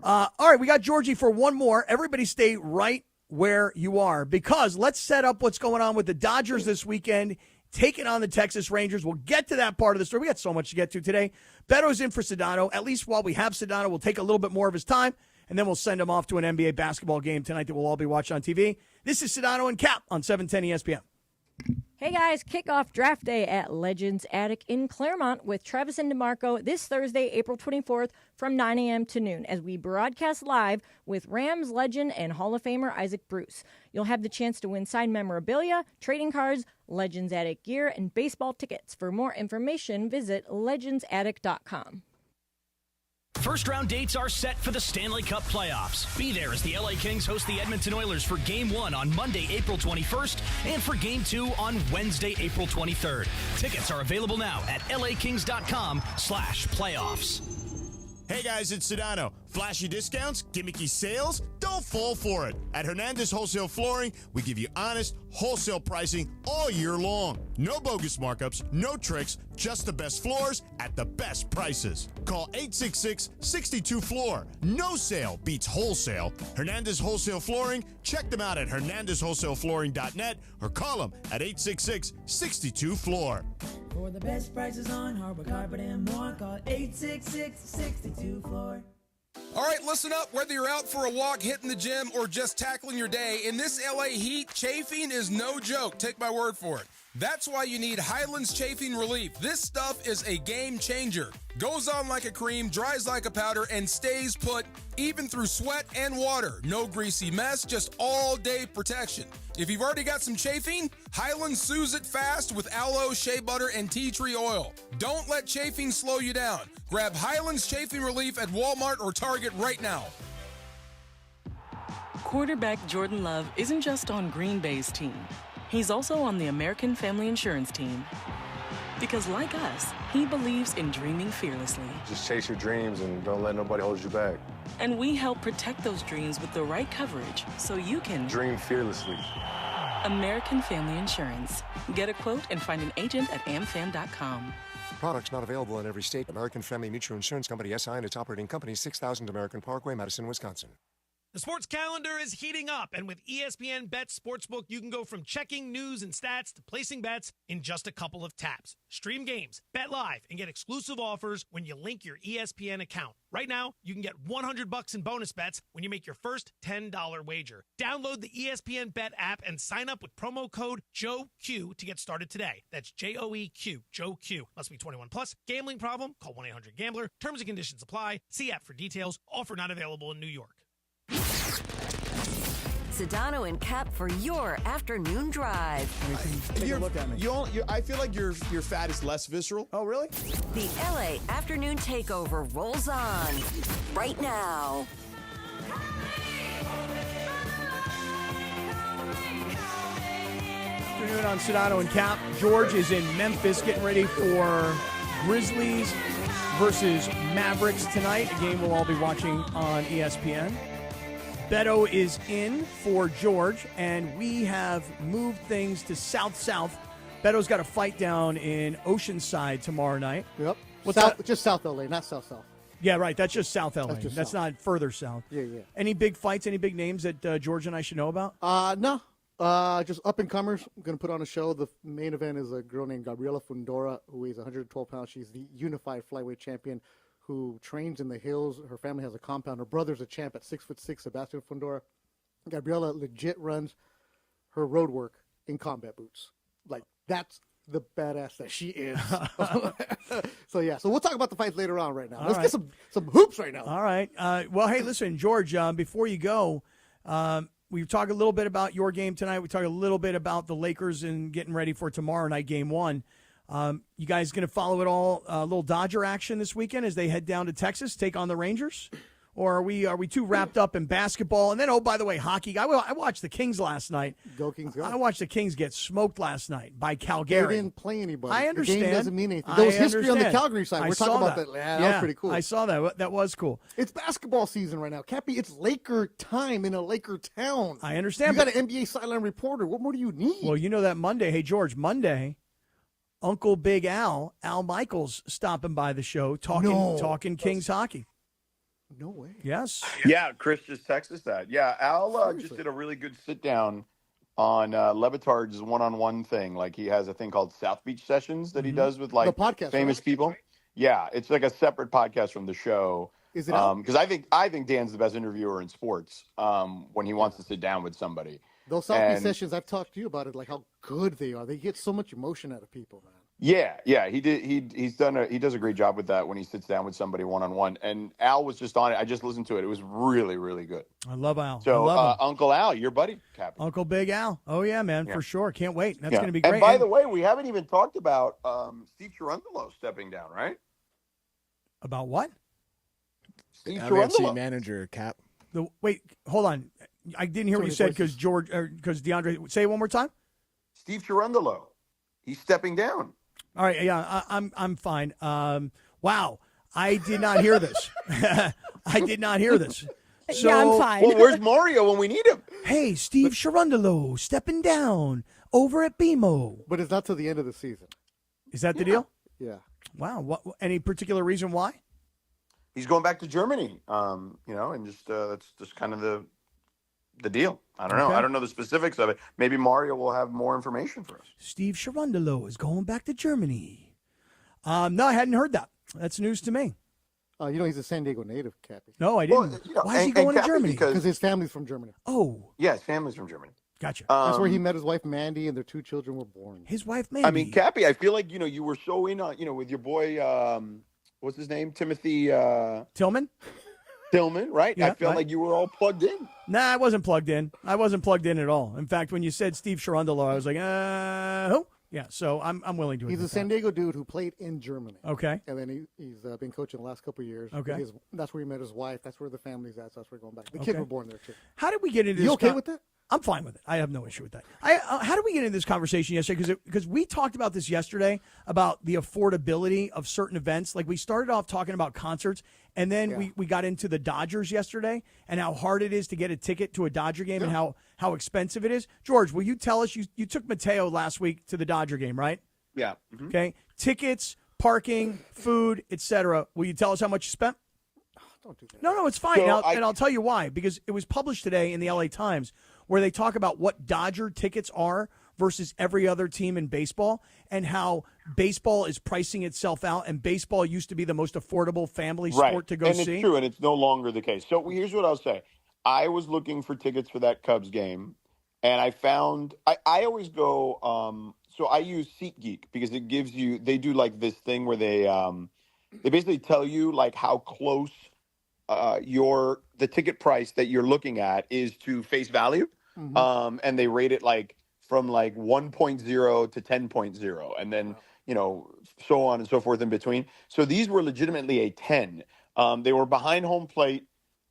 All right, we got Georgie for one more. Everybody stay right where you are because let's set up what's going on with the Dodgers this weekend, taking on the Texas Rangers. We'll get to that part of the story. We got so much to get to today. Beto's in for Sedano. At least while we have Sedano, we'll take a little bit more of his time, and then we'll send him off to an NBA basketball game tonight that we'll all be watching on TV. This is Sedano and Cap on 710 ESPN. Hey guys, kickoff draft day at Legends Attic in Claremont with Travis and DeMarco this Thursday, April 24th from 9 a.m. to noon as we broadcast live with Rams legend and Hall of Famer Isaac Bruce. You'll have the chance to win signed memorabilia, trading cards, Legends Attic gear, and baseball tickets. For more information, visit legendsattic.com. First-round dates are set for the Stanley Cup playoffs. Be there as the LA Kings host the Edmonton Oilers for Game 1 on Monday, April 21st, and for Game 2 on Wednesday, April 23rd. Tickets are available now at lakings.com/playoffs. Hey guys, it's Sedano. Flashy discounts, gimmicky sales? Don't fall for it. At Hernandez Wholesale Flooring, we give you honest, wholesale pricing all year long. No bogus markups, no tricks, just the best floors at the best prices. Call 866-62-FLOOR. No sale beats wholesale. Hernandez Wholesale Flooring, check them out at hernandezwholesaleflooring.net or call them at 866-62-FLOOR. For the best prices on hardwood carpet and more, call 866-62-FLOOR. All right, listen up. Whether you're out for a walk, hitting the gym, or just tackling your day, in this LA heat, chafing is no joke. Take my word for it. That's why you need Highlands Chafing Relief. This stuff is a game changer. Goes on like a cream, dries like a powder, and stays put even through sweat and water. No greasy mess, just all-day protection. If you've already got some chafing, Highlands soothes it fast with aloe, shea butter, and tea tree oil. Don't let chafing slow you down. Grab Highlands Chafing Relief at Walmart or Target right now. Quarterback Jordan Love isn't just on Green Bay's team. He's also on the American Family Insurance team. Because like us, he believes in dreaming fearlessly. Just chase your dreams and don't let nobody hold you back. And we help protect those dreams with the right coverage so you can dream fearlessly. American Family Insurance. Get a quote and find an agent at amfam.com. Products not available in every state. American Family Mutual Insurance Company, SI, and its operating company, 6000 American Parkway, Madison, Wisconsin. The sports calendar is heating up, and with ESPN Bet Sportsbook, you can go from checking news and stats to placing bets in just a couple of taps. Stream games, bet live, and get exclusive offers when you link your ESPN account. Right now, you can get $100 in bonus bets when you make your first $10 wager. Download the ESPN Bet app and sign up with promo code JOEQ to get started today. That's JOEQ, Joe Q. Must be 21 plus. Gambling problem? Call 1-800-GAMBLER. Terms and conditions apply. See app for details. Offer not available in New York. Sedano and Kap for your afternoon drive. Take a look at me. I feel like your fat is less visceral. Oh, really? The LA Afternoon Takeover rolls on right now. Afternoon on Sedano and Kap. George is in Memphis getting ready for Grizzlies versus Mavericks tonight, a game we'll all be watching on ESPN. Beto is in for George, and we have moved things to South-South. Beto's got a fight down in Oceanside tomorrow night. Yep. What's that? Just South LA, not South-South. Yeah, right. That's just South LA. That's just That's South. not further south. Yeah, yeah. Any big fights, any big names that George and I should know about? No. Just up-and-comers. I'm going to put on a show. The main event is a girl named Gabriela Fundora, who weighs 112 pounds. She's the unified flyweight champion who trains in the hills. Her family has a compound. Her brother's a champ at 6'6", Sebastian Fundora. Gabriela legit runs her road work in combat boots. Like, that's the badass that she is. So, yeah. So we'll talk about the fights later on right now. Let's get some hoops right now. All right. Well, hey, listen, George, before you go, we talked a little bit about your game tonight. We talked a little bit about the Lakers and getting ready for tomorrow night, game one. You guys going to follow it all, a little Dodger action this weekend as they head down to Texas, take on the Rangers? Or are we too wrapped up in basketball? And then, oh, by the way, hockey. I watched the Kings last night. Go Kings, go. I watched the Kings get smoked last night by Calgary. They didn't play anybody. I understand. The game doesn't mean anything. There was history on the Calgary side. We're talking about that. Yeah, that was pretty cool. I saw that. That was cool. It's basketball season right now. Cappy, it's Laker time in a Laker town. I understand. You got an NBA sideline reporter. What more do you need? Well, you know that Monday. Hey, George, Monday, Uncle Big Al Michaels, stopping by the show talking Kings hockey. No way. Yes. Yeah, Chris just texted that. Yeah, Al just did a really good sit down on Levitard's one-on-one thing. Like, he has a thing called South Beach Sessions that he does with, like, the podcast, famous people. Yeah, it's like a separate podcast from the show. Is it? Because I think Dan's the best interviewer in sports when he wants to sit down with somebody. Those South Beach sessions, I've talked to you about it, like how good they are. They get so much emotion out of people, man. Yeah, he did. He does a great job with that when he sits down with somebody one-on-one. And Al was just on it. I just listened to it. It was really, really good. I love Al. So, I love him. Uncle Al, your buddy, Captain. Uncle Big Al. Oh yeah, man, for sure. Can't wait. That's going to be great. And by the way, we haven't even talked about Steve Cherundolo stepping down, right? About what? Steve LAFC manager, Cap. Wait, hold on. I didn't hear what you said because DeAndre. Say it one more time. Steve Cherundolo. He's stepping down. All right, yeah, I'm fine. Wow, I did not hear this. I did not hear this. So, yeah, I'm fine. Well, where's Mario when we need him? Hey, Steve Cherundolo stepping down over at BMO. But it's not till the end of the season. Is that the deal? Yeah. Wow. What? Any particular reason why? He's going back to Germany. And just that's just kind of the deal. I don't know. Okay. I don't know the specifics of it. Maybe Mario will have more information for us. Steve Cherundolo is going back to Germany. No, I hadn't heard that. That's news to me. He's a San Diego native, Cappy. No, I didn't. Well, why is he going to Germany? Because his family's from Germany. Oh. Yeah, his family's from Germany. Gotcha. That's where he met his wife Mandy, and their 2 children were born. His wife Mandy. I mean, Cappy, I feel like you were so in on with your boy. What's his name? Timothy Tillman. Tillman, right? Yeah, I felt right. like you were all plugged in. Nah, I wasn't plugged in. I wasn't plugged in at all. In fact, when you said Steve Cherundolo, I was like, who? Yeah, so I'm willing to. He's a San Diego dude who played in Germany. Okay. And then he's been coaching the last couple of years. Okay. That's where he met his wife. That's where the family's at. So that's where we're going back. The kids were born there, too. How did we get into You this? okay with that? I'm fine with it. I have no issue with that. How did we get into this conversation yesterday? Because we talked about this yesterday, about the affordability of certain events. Like, we started off talking about concerts, and then we got into the Dodgers yesterday and how hard it is to get a ticket to a Dodger game and how expensive it is. George, will you tell us, you took Mateo last week to the Dodger game, right? Yeah. Mm-hmm. Okay. Tickets, parking, food, etc. Will you tell us how much you spent? Don't do that. No, it's fine. So And I'll tell you why. Because it was published today in the LA Times where they talk about what Dodger tickets are versus every other team in baseball and how baseball is pricing itself out, and baseball used to be the most affordable family sport to go see. And it's true, and it's no longer the case. So here's what I'll say. I was looking for tickets for that Cubs game, and I found – I always go so I use SeatGeek because it gives you – they do like this thing where they basically tell you like how close the ticket price that you're looking at is to face value. Mm-hmm. And they rate it like from like 1.0 to 10.0 and then, so on and so forth in between. So these were legitimately a 10. They were behind home plate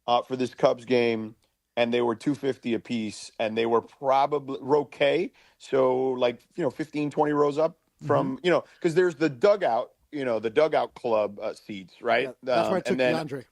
for this Cubs game, and they were $250 a piece, and they were probably row K. So like, 15, 20 rows up from, because there's the dugout, the dugout club seats, right? Yeah, that's where I took DeAndre.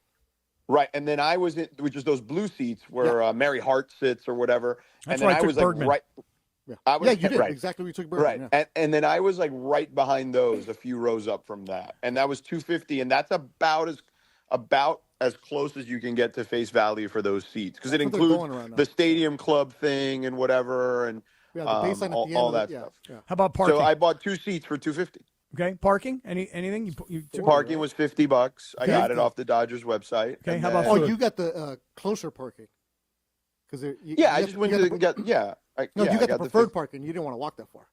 Right, and then I was in, which is those blue seats where Mary Hart sits or whatever. That's and then where I took was Bergman. like right. Yeah, you did. Right. Exactly where you took Bergman. Right, Yeah. and then I was like right behind those, a few rows up from that, and that was $250, and that's about as close as you can get to face value for those seats because it includes the stadium club thing and whatever, and the baseline at the end all of that it, stuff. Yeah. How about parking? So I bought 2 seats for $250. Okay, parking? Anything? You took Parking was $50. I got it off the Dodgers website. Okay, how about Oh, food? you got the closer parking. I just went to get you got the preferred parking. You didn't want to walk that far.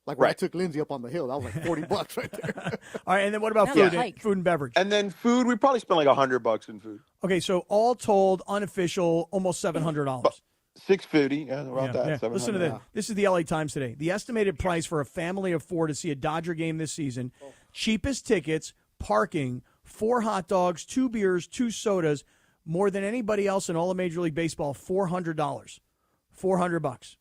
Like when I took Lindsay up on the hill, that was like $40 right there. All right, and then what about food? Food and beverage. And then food, we probably spent like $100 in food. Okay, so all told, unofficial, almost $700. $650, about that. Yeah. Listen to this. This is the LA Times today. The estimated price for a family of 4 to see a Dodger game this season, cheapest tickets, parking, 4 hot dogs, 2 beers, 2 sodas, more than anybody else in all of Major League Baseball, $400. $400.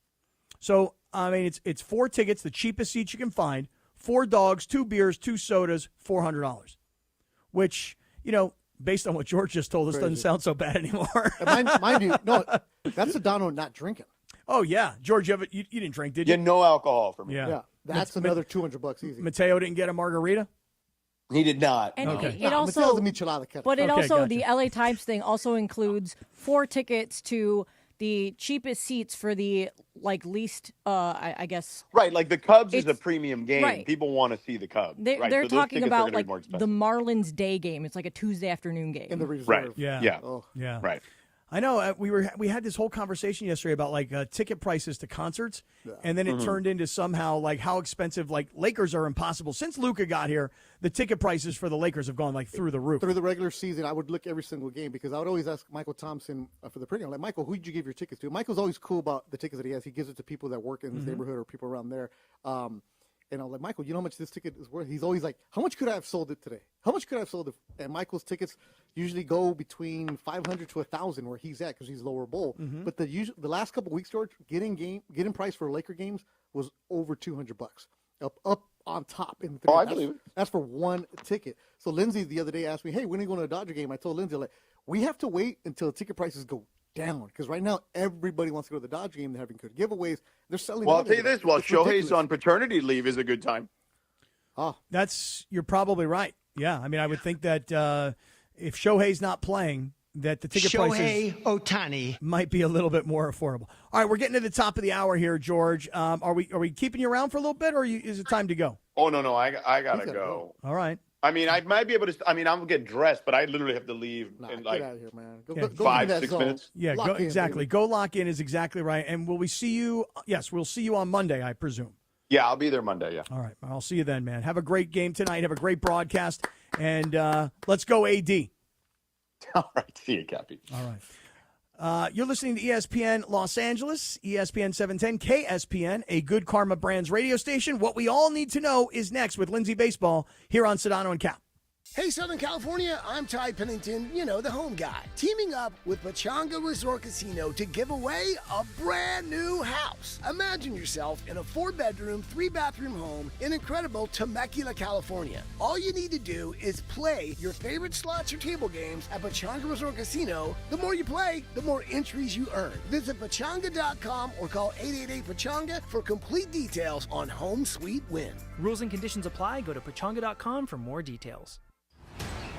So, I mean, it's 4 tickets, the cheapest seats you can find, 4 dogs, 2 beers, 2 sodas, $400. Which, based on what George just told us, doesn't sound so bad anymore. Mind you, no, that's Sedano not drinking. Oh, yeah. George, you didn't drink, did you? Yeah, no alcohol for me. Yeah. That's another $200 easy. Mateo didn't get a margarita? He did not. And no. it also, the LA Times thing also includes 4 tickets to the cheapest seats for the least, I guess. Right, like the Cubs is a premium game. Right. People want to see the Cubs. They're talking about the Marlins day game. It's like a Tuesday afternoon game. In the reserve. Right. Yeah. Oh. Yeah. Right. I know we had this whole conversation yesterday about ticket prices to concerts, and then it turned into somehow how expensive Lakers are impossible. Since Luka got here, the ticket prices for the Lakers have gone through the roof. Through the regular season, I would look every single game because I would always ask Michael Thompson for the pregame. I'm like, Michael, who did you give your tickets to? Michael's always cool about the tickets that he has. He gives it to people that work in his neighborhood or people around there. And I'm like, Michael, you know how much this ticket is worth? He's always like, how much could I have sold it today? How much could I have sold it? And Michael's tickets usually go between $500 to $1,000 where he's at because he's lower bowl. But the last couple of weeks, George, getting price for Laker games was over $200 up on top. I believe it. That's for one ticket. So Lindsay the other day asked me, hey, when are you going to a Dodger game? I told Lindsay, we have to wait until ticket prices go down because right now everybody wants to go to the Dodger game. They're having good giveways. They're selling. Well, I'll tell you this: while Shohei's on paternity leave, is a good time. Oh, you're probably right. Yeah, I mean, I would think that if Shohei's not playing, that the ticket prices Ohtani might be a little bit more affordable. All right, we're getting to the top of the hour here, George. Are we keeping you around for a little bit, or is it time to go? Oh no, I gotta go. All right. I mean, I might be able to. I mean, I'm gonna get dressed, but I literally have to leave in like get out of here, man. Go 5-6 minutes. Yeah, exactly. Go lock in is exactly right. And will we see you? Yes, we'll see you on Monday, I presume. Yeah, I'll be there Monday. Yeah. All right, I'll see you then, man. Have a great game tonight. Have a great broadcast, and let's go, AD. All right, see you, Cappy. All right. You're listening to ESPN Los Angeles, ESPN 710, KSPN, a Good Karma Brands radio station. What we all need to know is next with Lindsay Baseball here on Sedano and Kap. Hey, Southern California, I'm Ty Pennington, the home guy, teaming up with Pechanga Resort Casino to give away a brand new house. Imagine yourself in a 4-bedroom, 3-bathroom home in incredible Temecula, California. All you need to do is play your favorite slots or table games at Pechanga Resort Casino. The more you play, the more entries you earn. Visit Pechanga.com or call 888-PECHANGA for complete details on Home Sweet Win. Rules and conditions apply. Go to Pechanga.com for more details.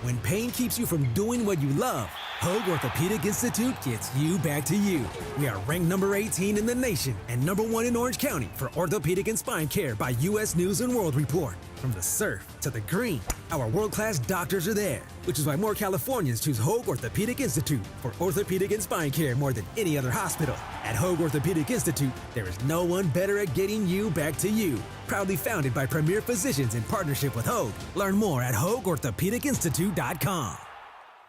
When pain keeps you from doing what you love, Hoag Orthopedic Institute gets you back to you. We are ranked number 18 in the nation and number 1 in Orange County for orthopedic and spine care by U.S. News & World Report. From the surf to the green, our world-class doctors are there, which is why more Californians choose Hoag Orthopedic Institute for orthopedic and spine care more than any other hospital. At Hoag Orthopedic Institute, there is no one better at getting you back to you. Proudly founded by premier physicians in partnership with Hoag. Learn more at HoagOrthopedicInstitute.com.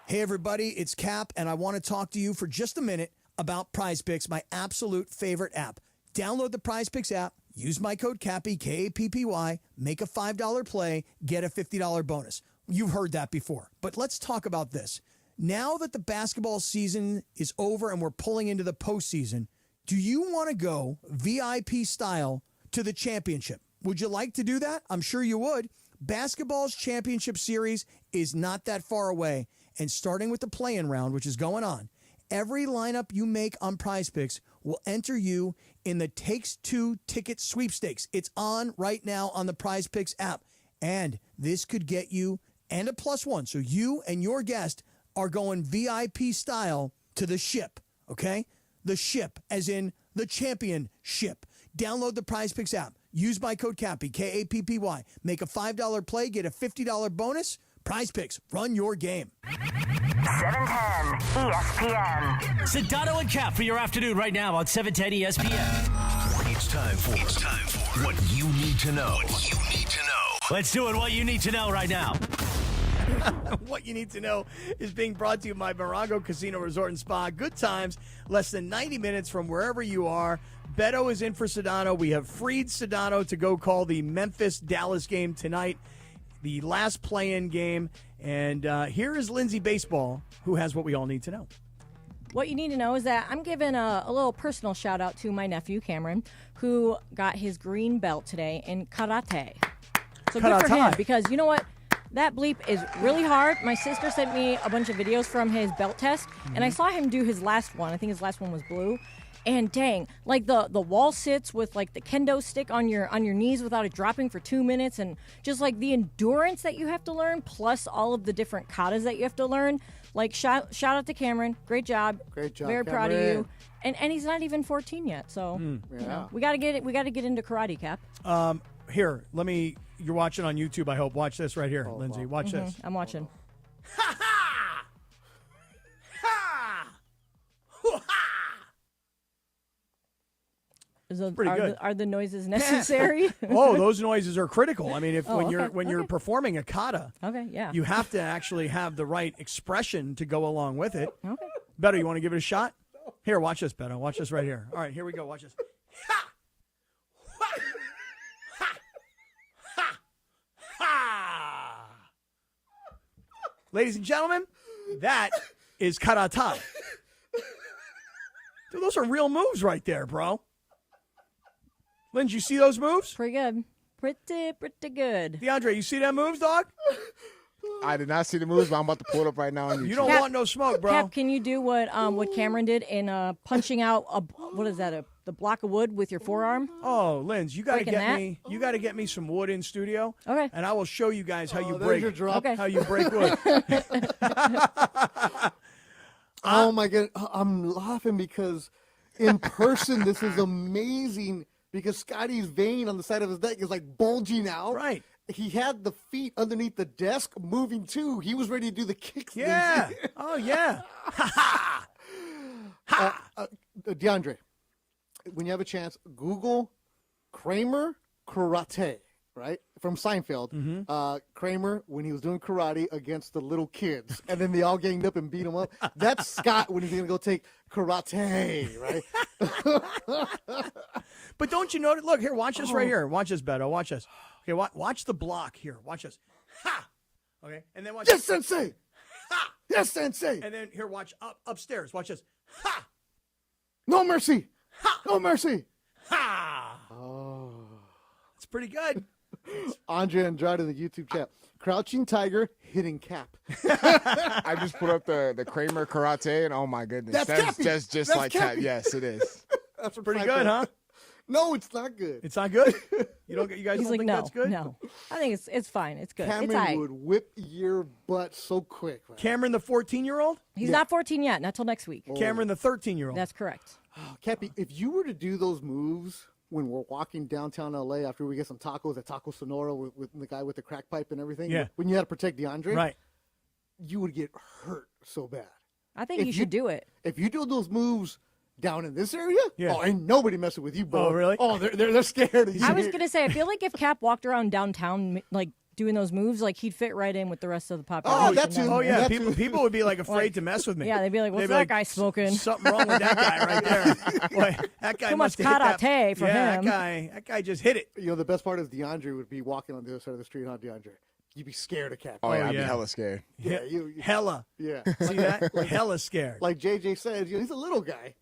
Hey, everybody, it's Cap, and I want to talk to you for just a minute about Prize Picks, my absolute favorite app. Download the Prize Picks app, use my code CAPPY, K-A-P-P-Y, make a $5 play, get a $50 bonus. You've heard that before, but let's talk about this. Now that the basketball season is over and we're pulling into the postseason, do you want to go VIP style to the championship? Would you like to do that? I'm sure you would. Basketball's championship series is not that far away. And starting with the play-in round, which is going on, every lineup you make on Prize Picks will enter you in the Takes Two ticket sweepstakes. It's on right now on the Prize Picks app. And this could get you and a +1. So you and your guest are going VIP style to the ship, okay? The ship, as in the championship. Download the Prize Picks app. Use my code CAPPY, K-A-P-P-Y. Make a $5 play, get a $50 bonus. Prize Picks, run your game. 710 ESPN. Sedano and Kap for your afternoon right now on 710 ESPN. It's time for what you need to know. Let's do it. What you need to know right now. What you need to know is being brought to you by Morongo Casino Resort and Spa. Good times, less than 90 minutes from wherever you are. Beto is in for Sedano. We have freed Sedano to go call the Memphis-Dallas game tonight, the last play-in game. And here is Lindsay Baseball, who has what we all need to know. What you need to know is that I'm giving a little personal shout-out to my nephew, Cameron, who got his green belt today in karate. So good for him, because you know what? That bleep is really hard. My sister sent me a bunch of videos from his belt test, and I saw him do his last one. I think his last one was blue. And dang, like the wall sits with like the kendo stick on your knees without it dropping for 2 minutes, and just like the endurance that you have to learn, plus all of the different katas that you have to learn. Like shout out to Cameron, great job, very Cameron. proud of you. And he's not even 14 yet, so you know, we gotta get into karate, Cap. Here, you're watching on YouTube, I hope. Watch this right here, Lindsay. Watch this. I'm watching. Pretty good. Are the noises necessary? Oh, those noises are critical. I mean, when okay. you're performing a kata, yeah, you have to actually have the right expression to go along with it. Okay. Beto, you want to give it a shot? Here, watch this, Beto. Watch this right here. All right, here we go. Watch this. Ladies and gentlemen, that is karate. Dude, those are real moves right there, bro. Lynn, you see those moves? Pretty good. Pretty good. DeAndre, you see that moves, dog? I did not see the moves, but I'm about to pull it up right now on YouTube. You don't want no smoke, bro. Cap, can you do what Cameron did in punching out the block of wood with your forearm? Oh, Linz, you gotta get me some wood in studio. Okay. And I will show you guys how you break wood. Oh my God, I'm laughing because in person this is amazing, because Scotty's vein on the side of his neck is like bulging out. Right. he had the feet underneath the desk moving too. He was ready to do the kicks. Yeah. Oh, yeah. DeAndre, when you have a chance, Google Kramer karate, right? From Seinfeld. Kramer, when he was doing karate against the little kids, and then they all ganged up and beat him up. That's Scott when he's going to go take karate, right? But don't you know? Look, here, watch this right here. Watch this, Beto. Watch this. Okay, watch the block here. Watch this. Ha! Okay, and then watch Yes, sensei! Ha! Yes, sensei! And then here, watch upstairs. Watch this. Ha! No mercy! Ha! No mercy! Ha! Oh. It's pretty good. Andre Andrade in the YouTube chat. Crouching Tiger, hitting Cap. I just put up the Kramer karate, and oh my goodness. That's just That's like Cappy. that. Yes, it is. That's what Pretty Seinfeld- good, huh? No, it's not good. It's not good? You guys He's don't like, think no, that's good? no. I think it's fine. It's good. It's Cameron all right. would whip your butt so quick. Man. Cameron, the 14-year-old? He's not 14 yet. Not till next week. Cameron, the 13-year-old. That's correct. Oh, Cappy, if you were to do those moves when we're walking downtown L.A. after we get some tacos at Taco Sonora with the guy with the crack pipe and everything, Yeah. when you had to protect DeAndre, Right. you would get hurt so bad. I think you should do it. If you do those moves down in this area, Yeah. oh, ain't nobody messing with you, bro. Oh, really? Oh, they're scared of you. I was gonna say, I feel like if Cap walked around downtown, like doing those moves, like he'd fit right in with the rest of the population. that too. Oh, yeah. That People would be like afraid to mess with me. Yeah, they'd be like, "What's They'd be that guy smoking?" Something wrong with that guy right there. Boy, that guy Too much must have hit that. karate for yeah, him. That guy just hit it. You know, the best part is DeAndre would be walking on the other side of the street, huh, DeAndre? You'd be scared of Cap. Oh, yeah, I'd be yeah. hella scared. Yeah, Hella. Yeah. See that? Hella scared. Like JJ said, he's a little guy.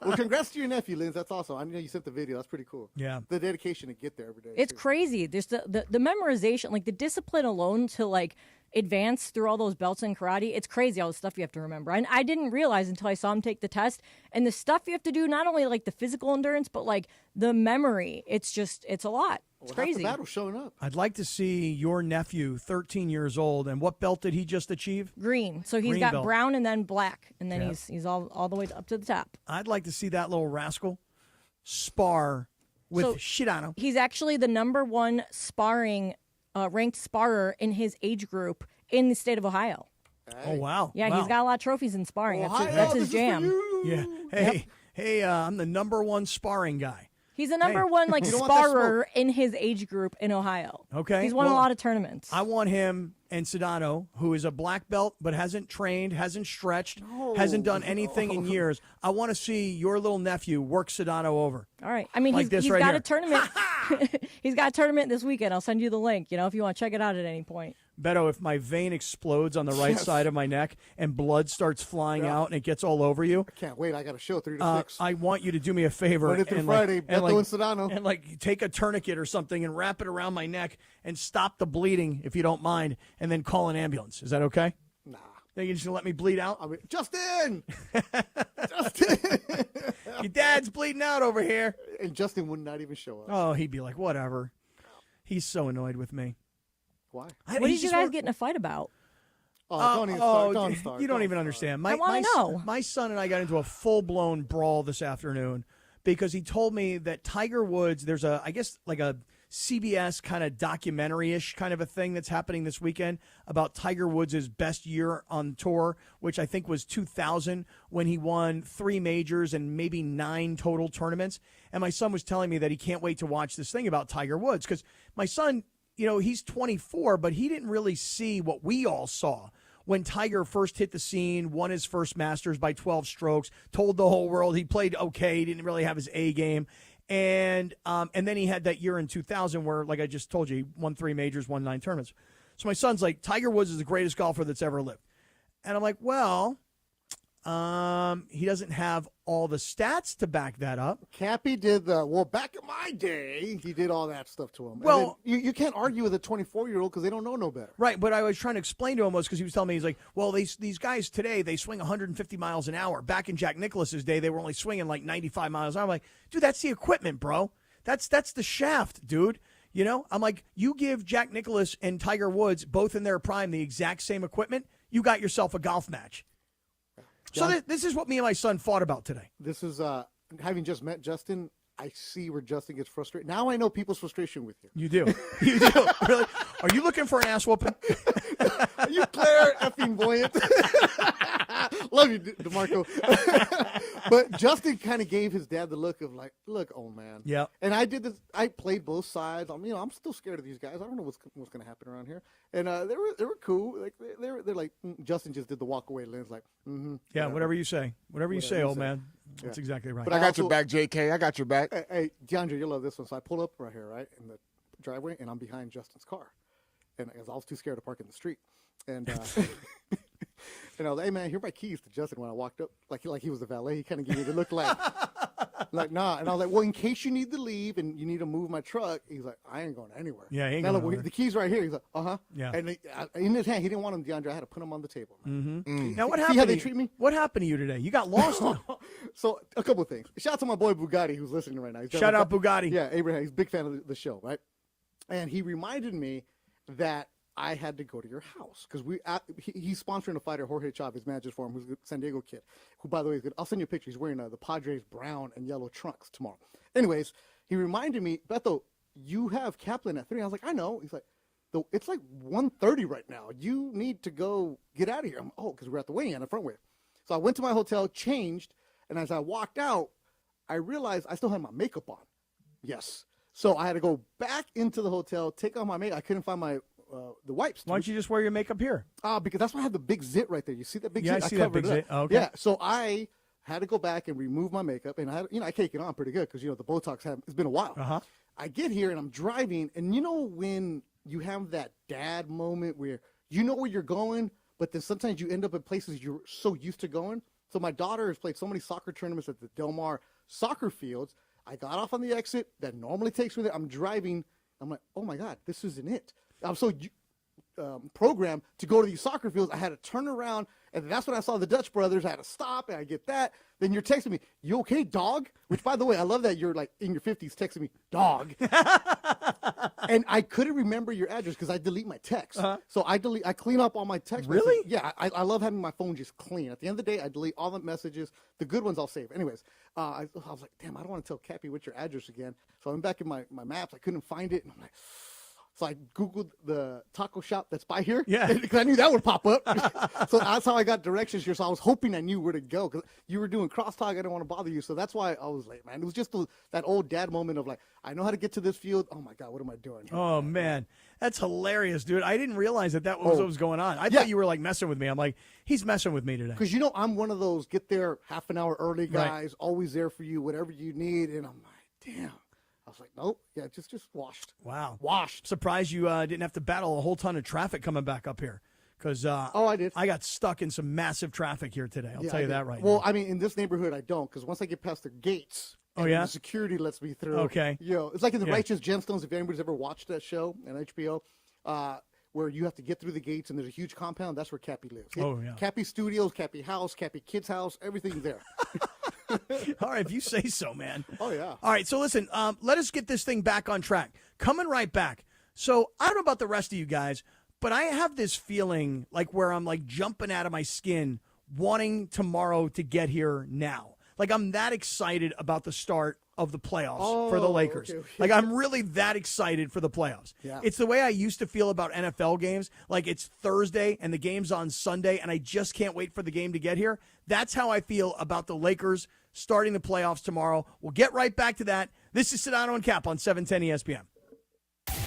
Well, congrats to your nephew, Linz. That's awesome. I know you sent the video. That's pretty cool. Yeah. The dedication to get there every day. It's crazy. There's the memorization, like the discipline alone to like advance through all those belts in karate. It's crazy all the stuff you have to remember. And I didn't realize until I saw him take the test and the stuff you have to do, not only like the physical endurance, but like the memory. It's a lot. It's crazy. The battle showing up. I'd like to see your nephew, 13 years old, and what belt did he just achieve? Green. So he's Green got belt. brown and then black, and then Yeah. he's all the way up to the top. I'd like to see that little rascal spar with So- Sedano. He's actually the number one ranked sparrer in his age group in the state of Ohio. Oh, wow. Yeah, Wow. he's got a lot of trophies in sparring. Ohio, That's this his is for jam. you. Yeah. Hey, I'm the number one sparring guy. He's the number one like You don't want that sparrer in his age group in Ohio. Okay. He's won a Well, lot of tournaments. I want him and Sedano, who is a black belt but hasn't trained, hasn't stretched, hasn't done anything in years. I want to see your little nephew work Sedano over. All right. I mean, Like he's this right got here. a tournament. He's got a tournament this weekend. I'll send you the link, if you want to check it out at any point. Beto, if my vein explodes on the right side of my neck and blood starts flying out and it gets all over you, Can't wait. I got a show 3 to 6. I want you to do me a favor. Monday through and Friday, and Beto and Sedano. And take a tourniquet or something and wrap it around my neck and stop the bleeding, if you don't mind, and then call an ambulance. Is that okay? Nah. Then you just gonna let me bleed out? I mean, Justin! Justin! Your dad's bleeding out over here. And Justin would not even show up. Oh, he'd be like, whatever. He's so annoyed with me. Why? What did you guys get in a fight about? Oh, don't even start. Don't start. You don't even understand. I wanna know. My son and I got into a full-blown brawl this afternoon because he told me that Tiger Woods, there's I guess like a CBS kind of documentary-ish kind of a thing that's happening this weekend about Tiger Woods' best year on tour, which I think was 2000 when he won 3 majors and maybe 9 total tournaments. And my son was telling me that he can't wait to watch this thing about Tiger Woods because my son, he's 24, but he didn't really see what we all saw when Tiger first hit the scene, won his first Masters by 12 strokes, told the whole world he played okay, he didn't really have his A game. And then he had that year in 2000 where, like I just told you, he won 3 majors, won 9 tournaments. So my son's like, Tiger Woods is the greatest golfer that's ever lived. And I'm like, well, he doesn't have all the stats to back that up. Cappy did back in my day, he did all that stuff to him. Well, you can't argue with a 24-year-old because they don't know no better. Right, but I was trying to explain to him because he was telling me, he's like, well, these guys today, they swing 150 miles an hour. Back in Jack Nicklaus's day, they were only swinging like 95 miles an hour. I'm like, dude, that's the equipment, bro. That's the shaft, dude. I'm like, you give Jack Nicklaus and Tiger Woods, both in their prime, the exact same equipment, you got yourself a golf match. So this is what me and my son fought about today. This is, having just met Justin, I see where Justin gets frustrated. Now I know people's frustration with you. You do. You do. Really? Are you looking for an ass whooping? Are you Claire effing Voyant? Love you, DeMarco. But Justin kind of gave his dad the look of like, look, old man. Yeah. And I did this. I played both sides. I'm still scared of these guys. I don't know what's going to happen around here. And they were cool. Like they're like Justin just did the walk away lens. Like, yeah, whatever you say. Whatever you say, old man. That's exactly right. But I got your back, JK. I got your back. Hey, DeAndre, you'll love this one. So I pull up right here, right in the driveway, and I'm behind Justin's car, and I was too scared to park in the street, and. And I was like, hey, man, here are my keys to Justin when I walked up. Like he was the valet. He kind of gave me the look like nah. And I was like, well, in case you need to leave and you need to move my truck, he's like, I ain't going anywhere. Yeah, he ain't going going anywhere. The keys right here. He's like, uh-huh. Yeah. And in his hand, he didn't want them, DeAndre. I had to put them on the table. Now, what happened? See how they treat me? What happened to you today? You got lost. So, a couple of things. Shout out to my boy Bugatti who's listening right now. Shout out Bugatti. Yeah, Abraham. He's a big fan of the show, right? And he reminded me that I had to go to your house because he's sponsoring a fighter, Jorge Chavez, manages for him, who's a San Diego kid, who, by the way, is good. I'll send you a picture. He's wearing the Padres brown and yellow trunks tomorrow. Anyways, he reminded me, Beto, you have Kaplan at 3. I was like, I know. He's like, it's like 1:30 right now. You need to go get out of here. Because we're at the weigh-in, the front way. So I went to my hotel, changed, and as I walked out, I realized I still had my makeup on. Yes. So I had to go back into the hotel, take off my makeup. I couldn't find my the wipes. Why don't you just wear your makeup here? Because that's why I have the big zit right there. You see that big zit? Yeah, I see that big zit. Oh, okay. Yeah, so I had to go back and remove my makeup, and I cake it on pretty good because the Botox it's been a while. Uh-huh. I get here and I'm driving, and when you have that dad moment where you know where you're going, but then sometimes you end up at places you're so used to going. So my daughter has played so many soccer tournaments at the Del Mar soccer fields. I got off on the exit that normally takes me there. I'm driving. I'm like, oh my God, this isn't it. I'm so programmed to go to these soccer fields. I had to turn around, and that's when I saw the Dutch brothers. I had to stop, and I get that. Then you're texting me, you okay, dog? Which, by the way, I love that you're like in your 50s texting me, dog. And I couldn't remember your address because I delete my texts. Uh-huh. So I clean up all my texts. Really? Yeah, I love having my phone just clean. At the end of the day, I delete all the messages. The good ones I'll save. Anyways, I was like, damn, I don't want to tell Cappy what's your address again. So I'm back in my maps. I couldn't find it, and I'm like, so I Googled the taco shop that's by here. Yeah. Because I knew that would pop up. So that's how I got directions here. So I was hoping I knew where to go because you were doing crosstalk. I didn't want to bother you. So that's why I was late, man. It was just that old dad moment of like, I know how to get to this field. Oh, my God, what am I doing? Oh, man. That's hilarious, dude. I didn't realize that was what was going on. I thought you were like messing with me. I'm like, he's messing with me today. Because, I'm one of those get there half an hour early guys, right. Always there for you, whatever you need. And I'm like, damn. I was like, nope. Yeah, just washed. Wow. Washed. Surprised you didn't have to battle a whole ton of traffic coming back up here. Because I did. I got stuck in some massive traffic here today. I'll tell you that right now. Well, I mean, in this neighborhood, I don't. Because once I get past the gates, the security lets me through. Okay. It's like in the Righteous Gemstones, if anybody's ever watched that show on HBO, where you have to get through the gates and there's a huge compound. That's where Cappy lives. Oh, yeah. Cappy Studios, Cappy House, Cappy Kids House, everything's there. All right, if you say so, man. Oh, yeah. All right, so listen, let us get this thing back on track. Coming right back. So I don't know about the rest of you guys, but I have this feeling like where I'm like jumping out of my skin wanting tomorrow to get here now. Like I'm that excited about the start of the playoffs for the Lakers. Okay. Like I'm really that excited for the playoffs. Yeah. It's the way I used to feel about NFL games. Like it's Thursday and the game's on Sunday and I just can't wait for the game to get here. That's how I feel about the Lakers starting the playoffs tomorrow. We'll get right back to that. This is Sedano and Kap on 710 ESPN.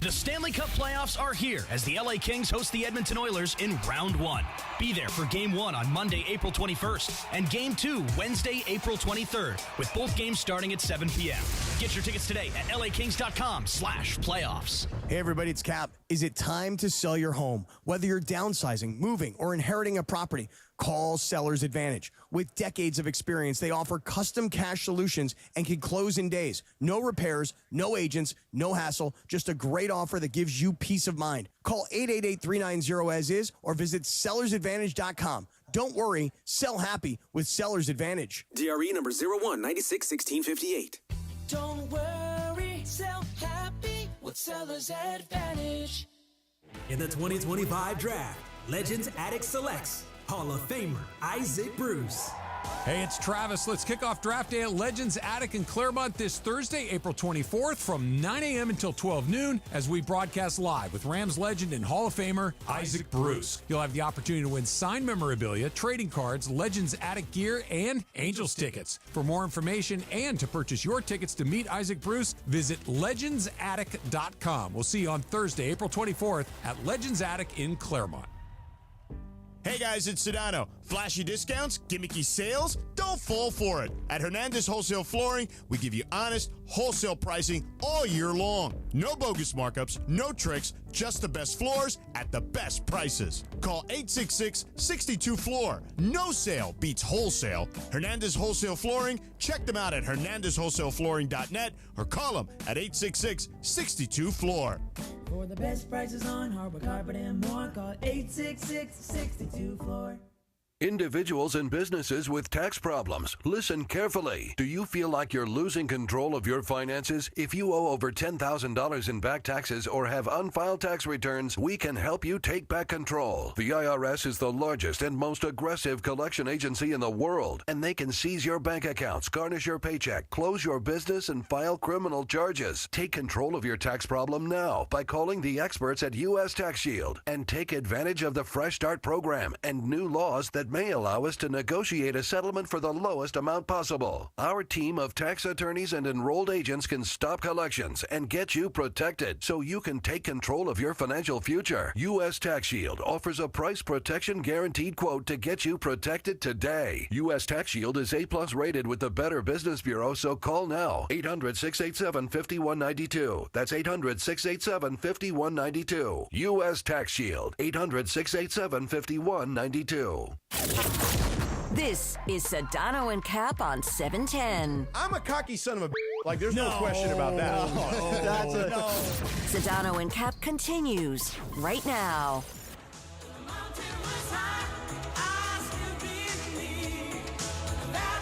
The Stanley Cup playoffs are here as the LA Kings host the Edmonton Oilers in Round 1. Be there for Game 1 on Monday, April 21st, and Game 2 Wednesday, April 23rd, with both games starting at 7 p.m. Get your tickets today at lakings.com/playoffs. Hey everybody, it's Kap. Is it time to sell your home? Whether you're downsizing, moving, or inheriting a property, call Seller's Advantage. With decades of experience, they offer custom cash solutions and can close in days. No repairs, no agents, no hassle, just a great offer that gives you peace of mind. Call 888-390-AS-IS or visit sellersadvantage.com. Don't worry, sell happy with Seller's Advantage. DRE number 01961658. Don't worry, sell happy with Seller's Advantage. In the 2025 draft, Legends Attic selects Hall of Famer Isaac Bruce. Hey, it's Travis. Let's kick off draft day at Legends Attic in Claremont this Thursday, April 24th from 9 a.m. until 12 noon as we broadcast live with Rams legend and Hall of Famer Isaac Bruce. You'll have the opportunity to win signed memorabilia, trading cards, Legends Attic gear, and Angels tickets. For more information and to purchase your tickets to meet Isaac Bruce, visit legendsattic.com. We'll see you on Thursday, April 24th at Legends Attic in Claremont. Hey guys, it's Sedano. Flashy discounts, gimmicky sales? Don't fall for it. At Hernandez Wholesale Flooring, we give you honest, wholesale pricing all year long. No bogus markups, no tricks, just the best floors at the best prices. Call 866-62-FLOOR. No sale beats wholesale. Hernandez Wholesale Flooring, check them out at hernandezwholesaleflooring.net or call them at 866-62-FLOOR. For the best prices on hardwood, carpet, and more, call 866-62-FLOOR. Individuals and businesses with tax problems, listen carefully. Do you feel like you're losing control of your finances? If you owe over $10,000 in back taxes or have unfiled tax returns, we can help you take back control. The IRS is the largest and most aggressive collection agency in the world, and they can seize your bank accounts, garnish your paycheck, close your business, and file criminal charges. Take control of your tax problem now by calling the experts at U.S. Tax Shield and take advantage of the Fresh Start program and new laws that may allow us to negotiate a settlement for the lowest amount possible. Our team of tax attorneys and enrolled agents can stop collections and get you protected so you can take control of your financial future. U.S. Tax Shield offers a price protection guaranteed quote to get you protected today. U.S. Tax Shield is A+ rated with the Better Business Bureau, so call now. 800-687-5192. That's 800-687-5192. U.S. Tax Shield. 800-687-5192. This is Sedano and Kap on 710. I'm a cocky son of a like, there's no question about that. Sedano and Kap continues right now.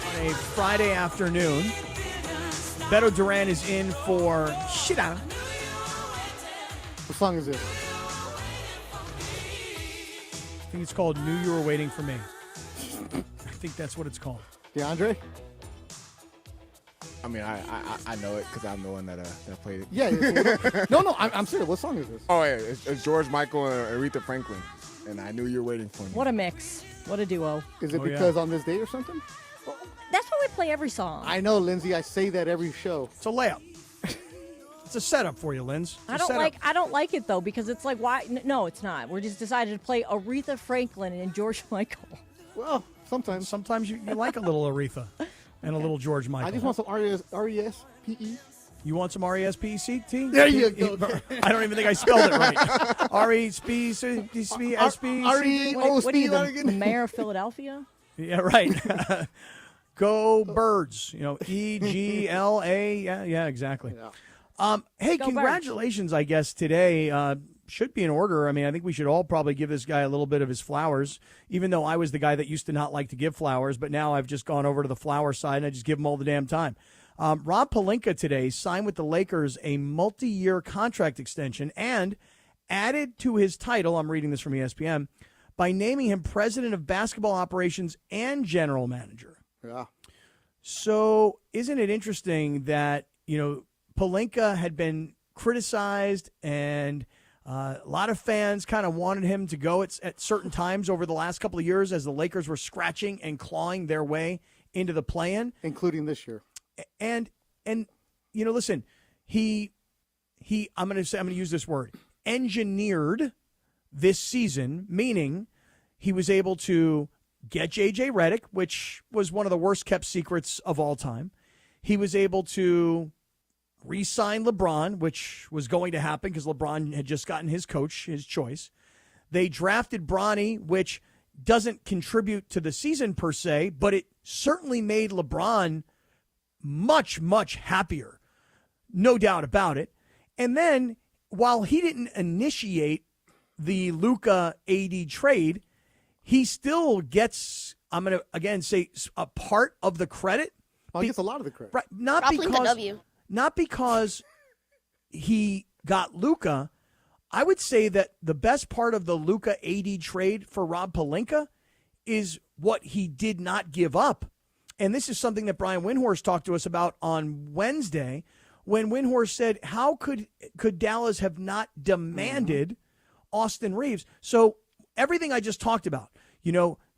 On a Friday afternoon, Beto Duran is in for Sedano. What song is this? I think it's called Knew You Were Waiting for Me. I think that's what it's called. DeAndre? I mean, I know it because I'm the one that played it. Yeah. No, I'm serious. What song is this? Oh, yeah. It's George Michael and Aretha Franklin. And I Knew You Were Waiting for Me. What a mix. What a duo. Is it because on this date or something? That's why we play every song. I know, Lindsay. I say that every show. It's a layup. It's a setup for you, Linz. I don't like it though because it's like why? No, it's not. We're just decided to play Aretha Franklin and George Michael. Well, sometimes you like a little Aretha and a little George Michael. I just want some R-E-S-P-E. You want some R-E-S-P-E-C-T? There you go. I don't even think I spelled it right. R-E-S-P-E-C-T. What are you, Mayor of Philadelphia? Yeah, right. Go Birds. E-G-L-A. Yeah, exactly. Yeah. Hey, Go congratulations, Birds. I guess, today. Should be in order. I mean, I think we should all probably give this guy a little bit of his flowers, even though I was the guy that used to not like to give flowers, but now I've just gone over to the flower side and I just give him all the damn time. Rob Pelinka today signed with the Lakers a multi-year contract extension and added to his title, I'm reading this from ESPN, by naming him president of basketball operations and general manager. Yeah. So isn't it interesting that, Pelinka had been criticized and a lot of fans kind of wanted him to go at certain times over the last couple of years as the Lakers were scratching and clawing their way into the play-in. Including this year. And listen, I'm going to use this word, engineered this season, meaning he was able to get J.J. Redick, which was one of the worst kept secrets of all time. He was able to re-sign LeBron, which was going to happen because LeBron had just gotten his coach, his choice. They drafted Bronny, which doesn't contribute to the season per se, but it certainly made LeBron much, much happier. No doubt about it. And then while he didn't initiate the Luka AD trade, he still gets, I'm going to again say, a part of the credit. Well, he gets a lot of the credit. Right, not because he got Luka. I would say that the best part of the Luka AD trade for Rob Pelinka is what he did not give up And this is something that Brian Windhorst talked to us about on Wednesday, when Windhorst said, how could Dallas have not demanded Austin Reeves? So everything I just talked about,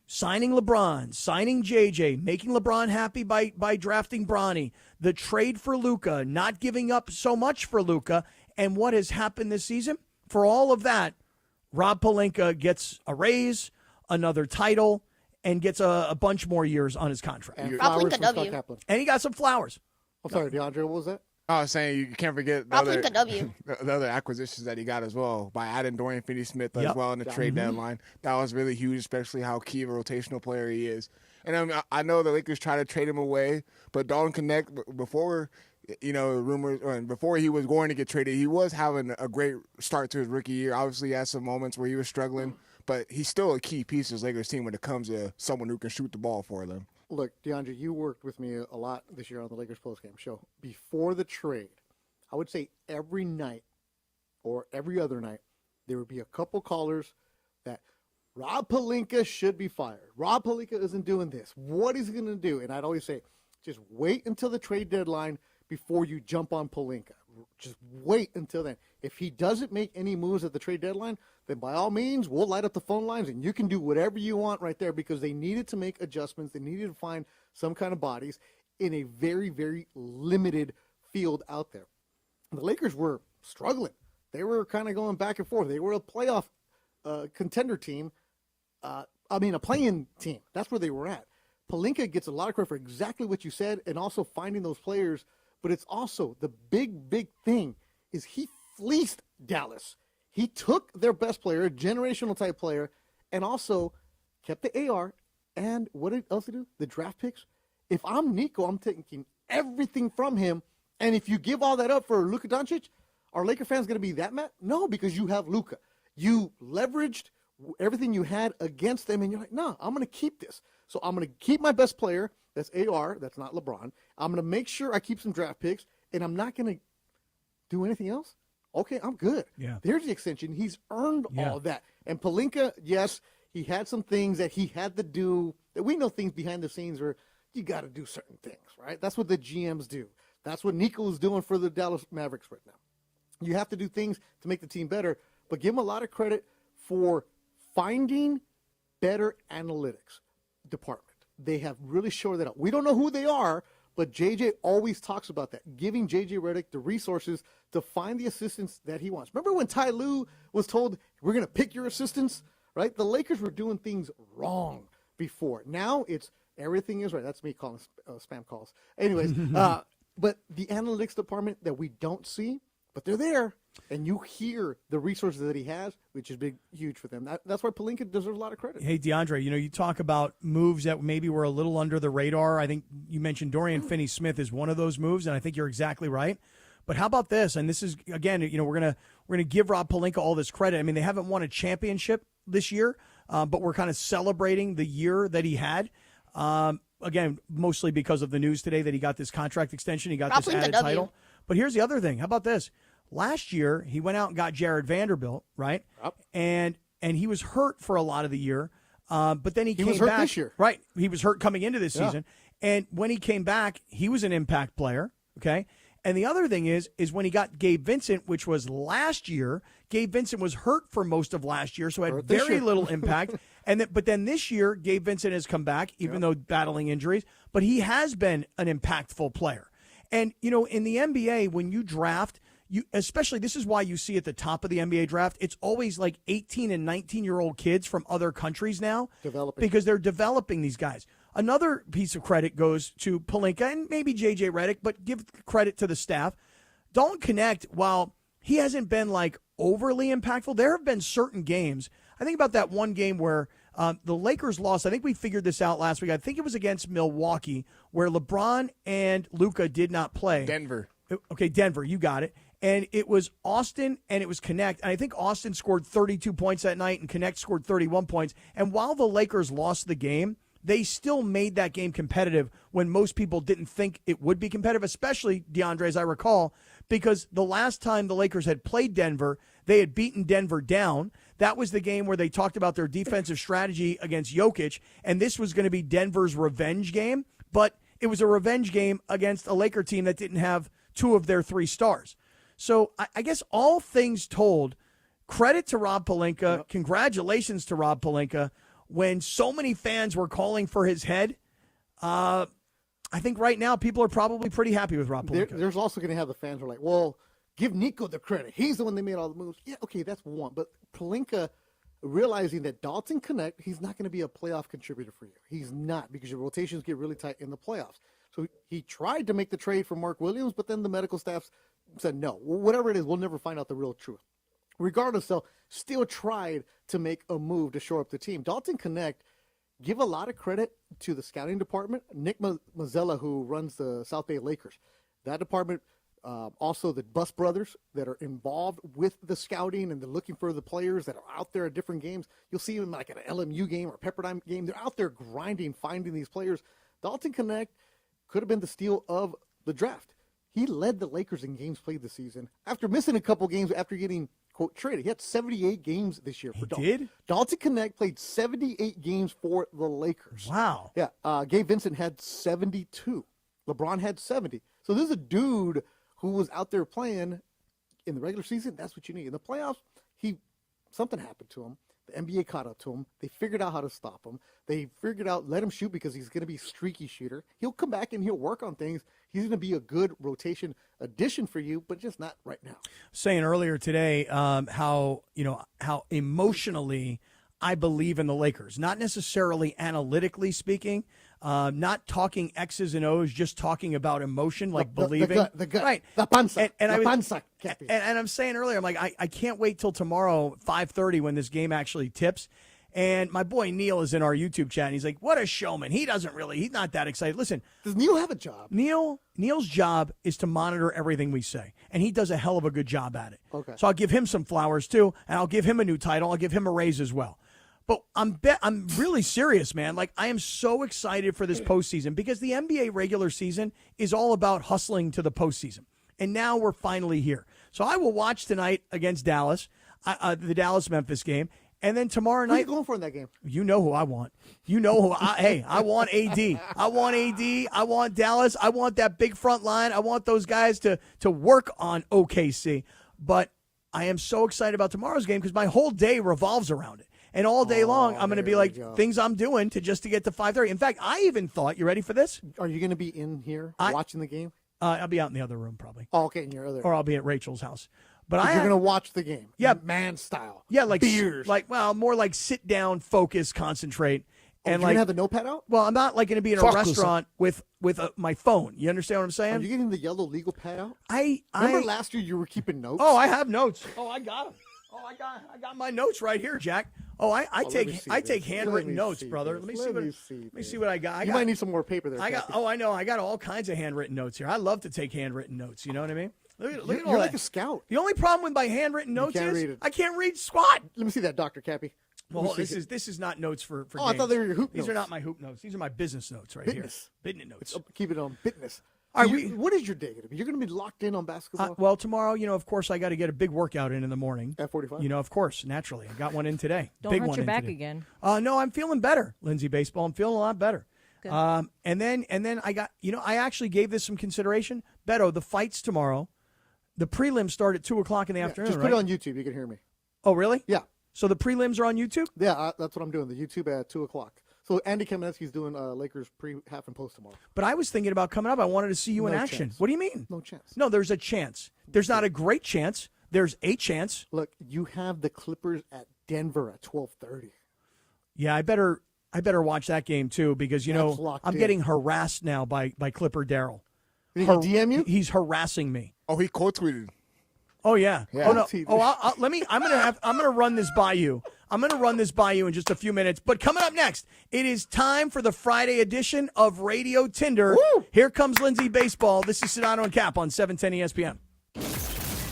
signing LeBron, signing JJ, making LeBron happy by drafting Bronny, the trade for Luka, not giving up so much for Luka, and what has happened this season, for all of that, Rob Pelinka gets a raise, another title, and gets a bunch more years on his contract. And flowers from Scott Kaplan. And he got some flowers. I'm sorry, DeAndre, what was that? I was saying you can't forget the other acquisitions that he got as well by adding Dorian Finney-Smith as well in the trade deadline. That was really huge, especially how key a rotational player he is. And I know the Lakers try to trade him away, but Dalton Connect, before rumors, or before he was going to get traded, he was having a great start to his rookie year. Obviously, he had some moments where he was struggling, but he's still a key piece of this Lakers team when it comes to someone who can shoot the ball for them. Look, DeAndre, you worked with me a lot this year on the Lakers postgame show. Before the trade, I would say every night or every other night, there would be a couple callers that Rob Pelinka should be fired. Rob Pelinka isn't doing this. What is he going to do? And I'd always say, just wait until the trade deadline before you jump on Pelinka. Just wait until then. If he doesn't make any moves at the trade deadline, then by all means, we'll light up the phone lines and you can do whatever you want right there, because they needed to make adjustments. They needed to find some kind of bodies in a very, very limited field out there. The Lakers were struggling. They were kind of going back and forth. They were a playoff contender team. A play-in team. That's where they were at. Pelinka gets a lot of credit for exactly what you said and also finding those players. But it's also the big thing is he fleeced Dallas. He took their best player, a generational type player, and also kept the AR. And what else did he do? The draft picks. If I'm Nico, I'm taking everything from him. And if you give all that up for Luka Doncic, are Laker fans going to be that mad? No, because you have Luka. You leveraged everything you had against them, and you're like, no, I'm going to keep this. So I'm going to keep my best player. That's AR. That's not LeBron. I'm going to make sure I keep some draft picks, and I'm not going to do anything else. Okay, I'm good. Yeah. There's the extension. He's earned all of that. And Pelinka, yes, he had some things that he had to do. We know things behind the scenes where you got to do certain things, right? That's what the GMs do. That's what Nico's doing for the Dallas Mavericks right now. You have to do things to make the team better, but give him a lot of credit for finding better analytics department. They have really shored that out. We don't know who they are, but JJ always talks about that, giving JJ Redick the resources to find the assistants that he wants. Remember when Ty Lue was told, we're going to pick your assistants, right? The Lakers were doing things wrong before. Now it's everything is right. That's me calling spam calls. Anyways, but the analytics department that we don't see, but they're there, and you hear the resources that he has, which is huge for them. That's why Pelinka deserves a lot of credit. Hey, DeAndre, you talk about moves that maybe were a little under the radar. I think you mentioned Dorian Finney-Smith is one of those moves, and I think you're exactly right. But how about this? And this is, again, we're gonna give Rob Pelinka all this credit. I mean, they haven't won a championship this year, but we're kind of celebrating the year that he had. Again, mostly because of the news today that he got this contract extension, he got this added title. But here's the other thing. How about this? Last year, he went out and got Jared Vanderbilt, right? Yep. And he was hurt for a lot of the year. But then he came was hurt back this year. Right. He was hurt coming into this season. And when he came back, he was an impact player, okay? And the other thing is when he got Gabe Vincent, which was last year, Gabe Vincent was hurt for most of last year, so had very little impact. But then this year, Gabe Vincent has come back, even though battling injuries, but he has been an impactful player. And, in the NBA, when you draft, especially this is why you see at the top of the NBA draft, it's always like 18 and 19-year-old kids from other countries now. Because they're developing these guys. Another piece of credit goes to Pelinka and maybe JJ Redick, but give credit to the staff. Dalton Connect, while he hasn't been like overly impactful, there have been certain games. I think about that one game where the Lakers lost. I think we figured this out last week. I think it was against Milwaukee where LeBron and Luka did not play. Denver. Okay, Denver, you got it. And it was Austin and it was Connect. And I think Austin scored 32 points that night and Connect scored 31 points. And while the Lakers lost the game, they still made that game competitive when most people didn't think it would be competitive, especially, DeAndre, as I recall, because the last time the Lakers had played Denver, they had beaten Denver down. That was the game where they talked about their defensive strategy against Jokic, and this was going to be Denver's revenge game. but it was a revenge game against a Laker team that didn't have 2 of their 3 stars. So I guess all things told, credit to Rob Pelinka. Yep. Congratulations to Rob Pelinka. When so many fans were calling for his head, I think right now people are probably pretty happy with Rob Pelinka. There's also going to have the fans who are like, well, give Nico the credit. He's the one that made all the moves. Yeah, okay, that's one. But Pelinka realizing that Dalton Connect, he's not going to be a playoff contributor for you. He's not, because your rotations get really tight in the playoffs. So he tried to make the trade for Mark Williams, but then the medical staff said no. Whatever it is, we'll never find out the real truth. Regardless, though, still tried to make a move to shore up the team. Dalton Connect, give a lot of credit to the scouting department. Nick Mazzella, who runs the South Bay Lakers. That department, also the Bus brothers that are involved with the scouting and they're looking for the players that are out there at different games. You'll see them like at an LMU game or Pepperdine game. They're out there grinding, finding these players. Dalton Connect could have been the steal of the draft. He led the Lakers in games played this season after missing a couple games after getting, quote, traded. He had 78 games this year for Dalton. Did? Dalton Connect played 78 games for the Lakers. Wow. Yeah. Gabe Vincent had 72. LeBron had 70. So this is a dude who was out there playing in the regular season. That's what you need. In the playoffs, something happened to him. The NBA caught up to him. They figured out how to stop him. They figured out, let him shoot because he's going to be a streaky shooter. He'll come back and he'll work on things. He's going to be a good rotation addition for you, but just not right now. Saying earlier today how emotionally I believe in the Lakers. Not necessarily analytically speaking, not talking X's and O's, just talking about emotion, like believing. The gut. Right. The panza. And I'm saying earlier, I'm like, I can't wait till tomorrow, 5:30, when this game actually tips. And my boy Neil is in our YouTube chat, and he's like, what a showman. He's not that excited. Listen. Does Neil have a job? Neil's job is to monitor everything we say, and he does a hell of a good job at it. Okay. So I'll give him some flowers, too, and I'll give him a new title. I'll give him a raise as well. But I'm really serious, man. Like, I am so excited for this postseason because the NBA regular season is all about hustling to the postseason. And now we're finally here. So I will watch tonight against Dallas, the Dallas-Memphis game. And then tomorrow night. Who are you going for in that game? You know who I want. You know who I want AD. I want AD. I want Dallas. I want that big front line. I want those guys to work on OKC. But I am so excited about tomorrow's game because my whole day revolves around it. And all day long, I'm going to be like, things I'm doing to get to 5:30. In fact, I even thought, you ready for this? Are you going to be in here watching the game? I'll be out in the other room probably. Oh, okay, in your other. Or I'll be at Rachel's house. But you're going to watch the game. Yeah. Man style. Yeah, like beers. More like sit down, focus, concentrate. And you're going to have the notepad out? Well, I'm not like going to be in a restaurant with my phone. You understand what I'm saying? Are you getting the yellow legal pad out? Remember last year you were keeping notes? Oh, I have notes. Oh, I got them. Oh, I got my notes right here, Jack. Oh, I take handwritten notes, brother. Let me see what I got. You might need some more paper there. I know. I got all kinds of handwritten notes here. I love to take handwritten notes. You know what I mean? Look at all you're that. like a scout. The only problem with my handwritten notes is I can't read squat. Let me see that, Dr. Cappy. Well, this is not notes for games. I thought they were your hoop notes. These are not my hoop notes. These are my business notes right here. Business notes. Keep it on business. What is your day going to be? You're going to be locked in on basketball? Well, tomorrow, of course, I got to get a big workout in the morning. At 45? Of course, naturally. I got one in today. Don't big hurt one your in back today. again. No, I'm feeling better, Lindsay Baseball. I'm feeling a lot better. Good. And then I got, I actually gave this some consideration. Beto, the fight's tomorrow. The prelims start at 2 o'clock in the afternoon, Just put it on YouTube. You can hear me. Oh, really? Yeah. So the prelims are on YouTube? Yeah, that's what I'm doing. The YouTube at 2 o'clock. So Andy Kamenetsky's doing Lakers half and post tomorrow. But I was thinking about coming up. I wanted to see you in action. Chance. What do you mean? No chance. No, there's a chance. There's not a great chance. There's a chance. Look, you have the Clippers at Denver at 12:30. Yeah, I better watch that game too because I'm getting harassed now by Clipper Darryl. Did he DM you? He's harassing me. Oh, he quote tweeted. Oh yeah. Oh no. Oh, I'm gonna run this by you. I'm gonna run this by you in just a few minutes. But coming up next, it is time for the Friday edition of Radio Tinder. Woo! Here comes Lindsay Baseball. This is Sedano and Kap on 710 ESPN.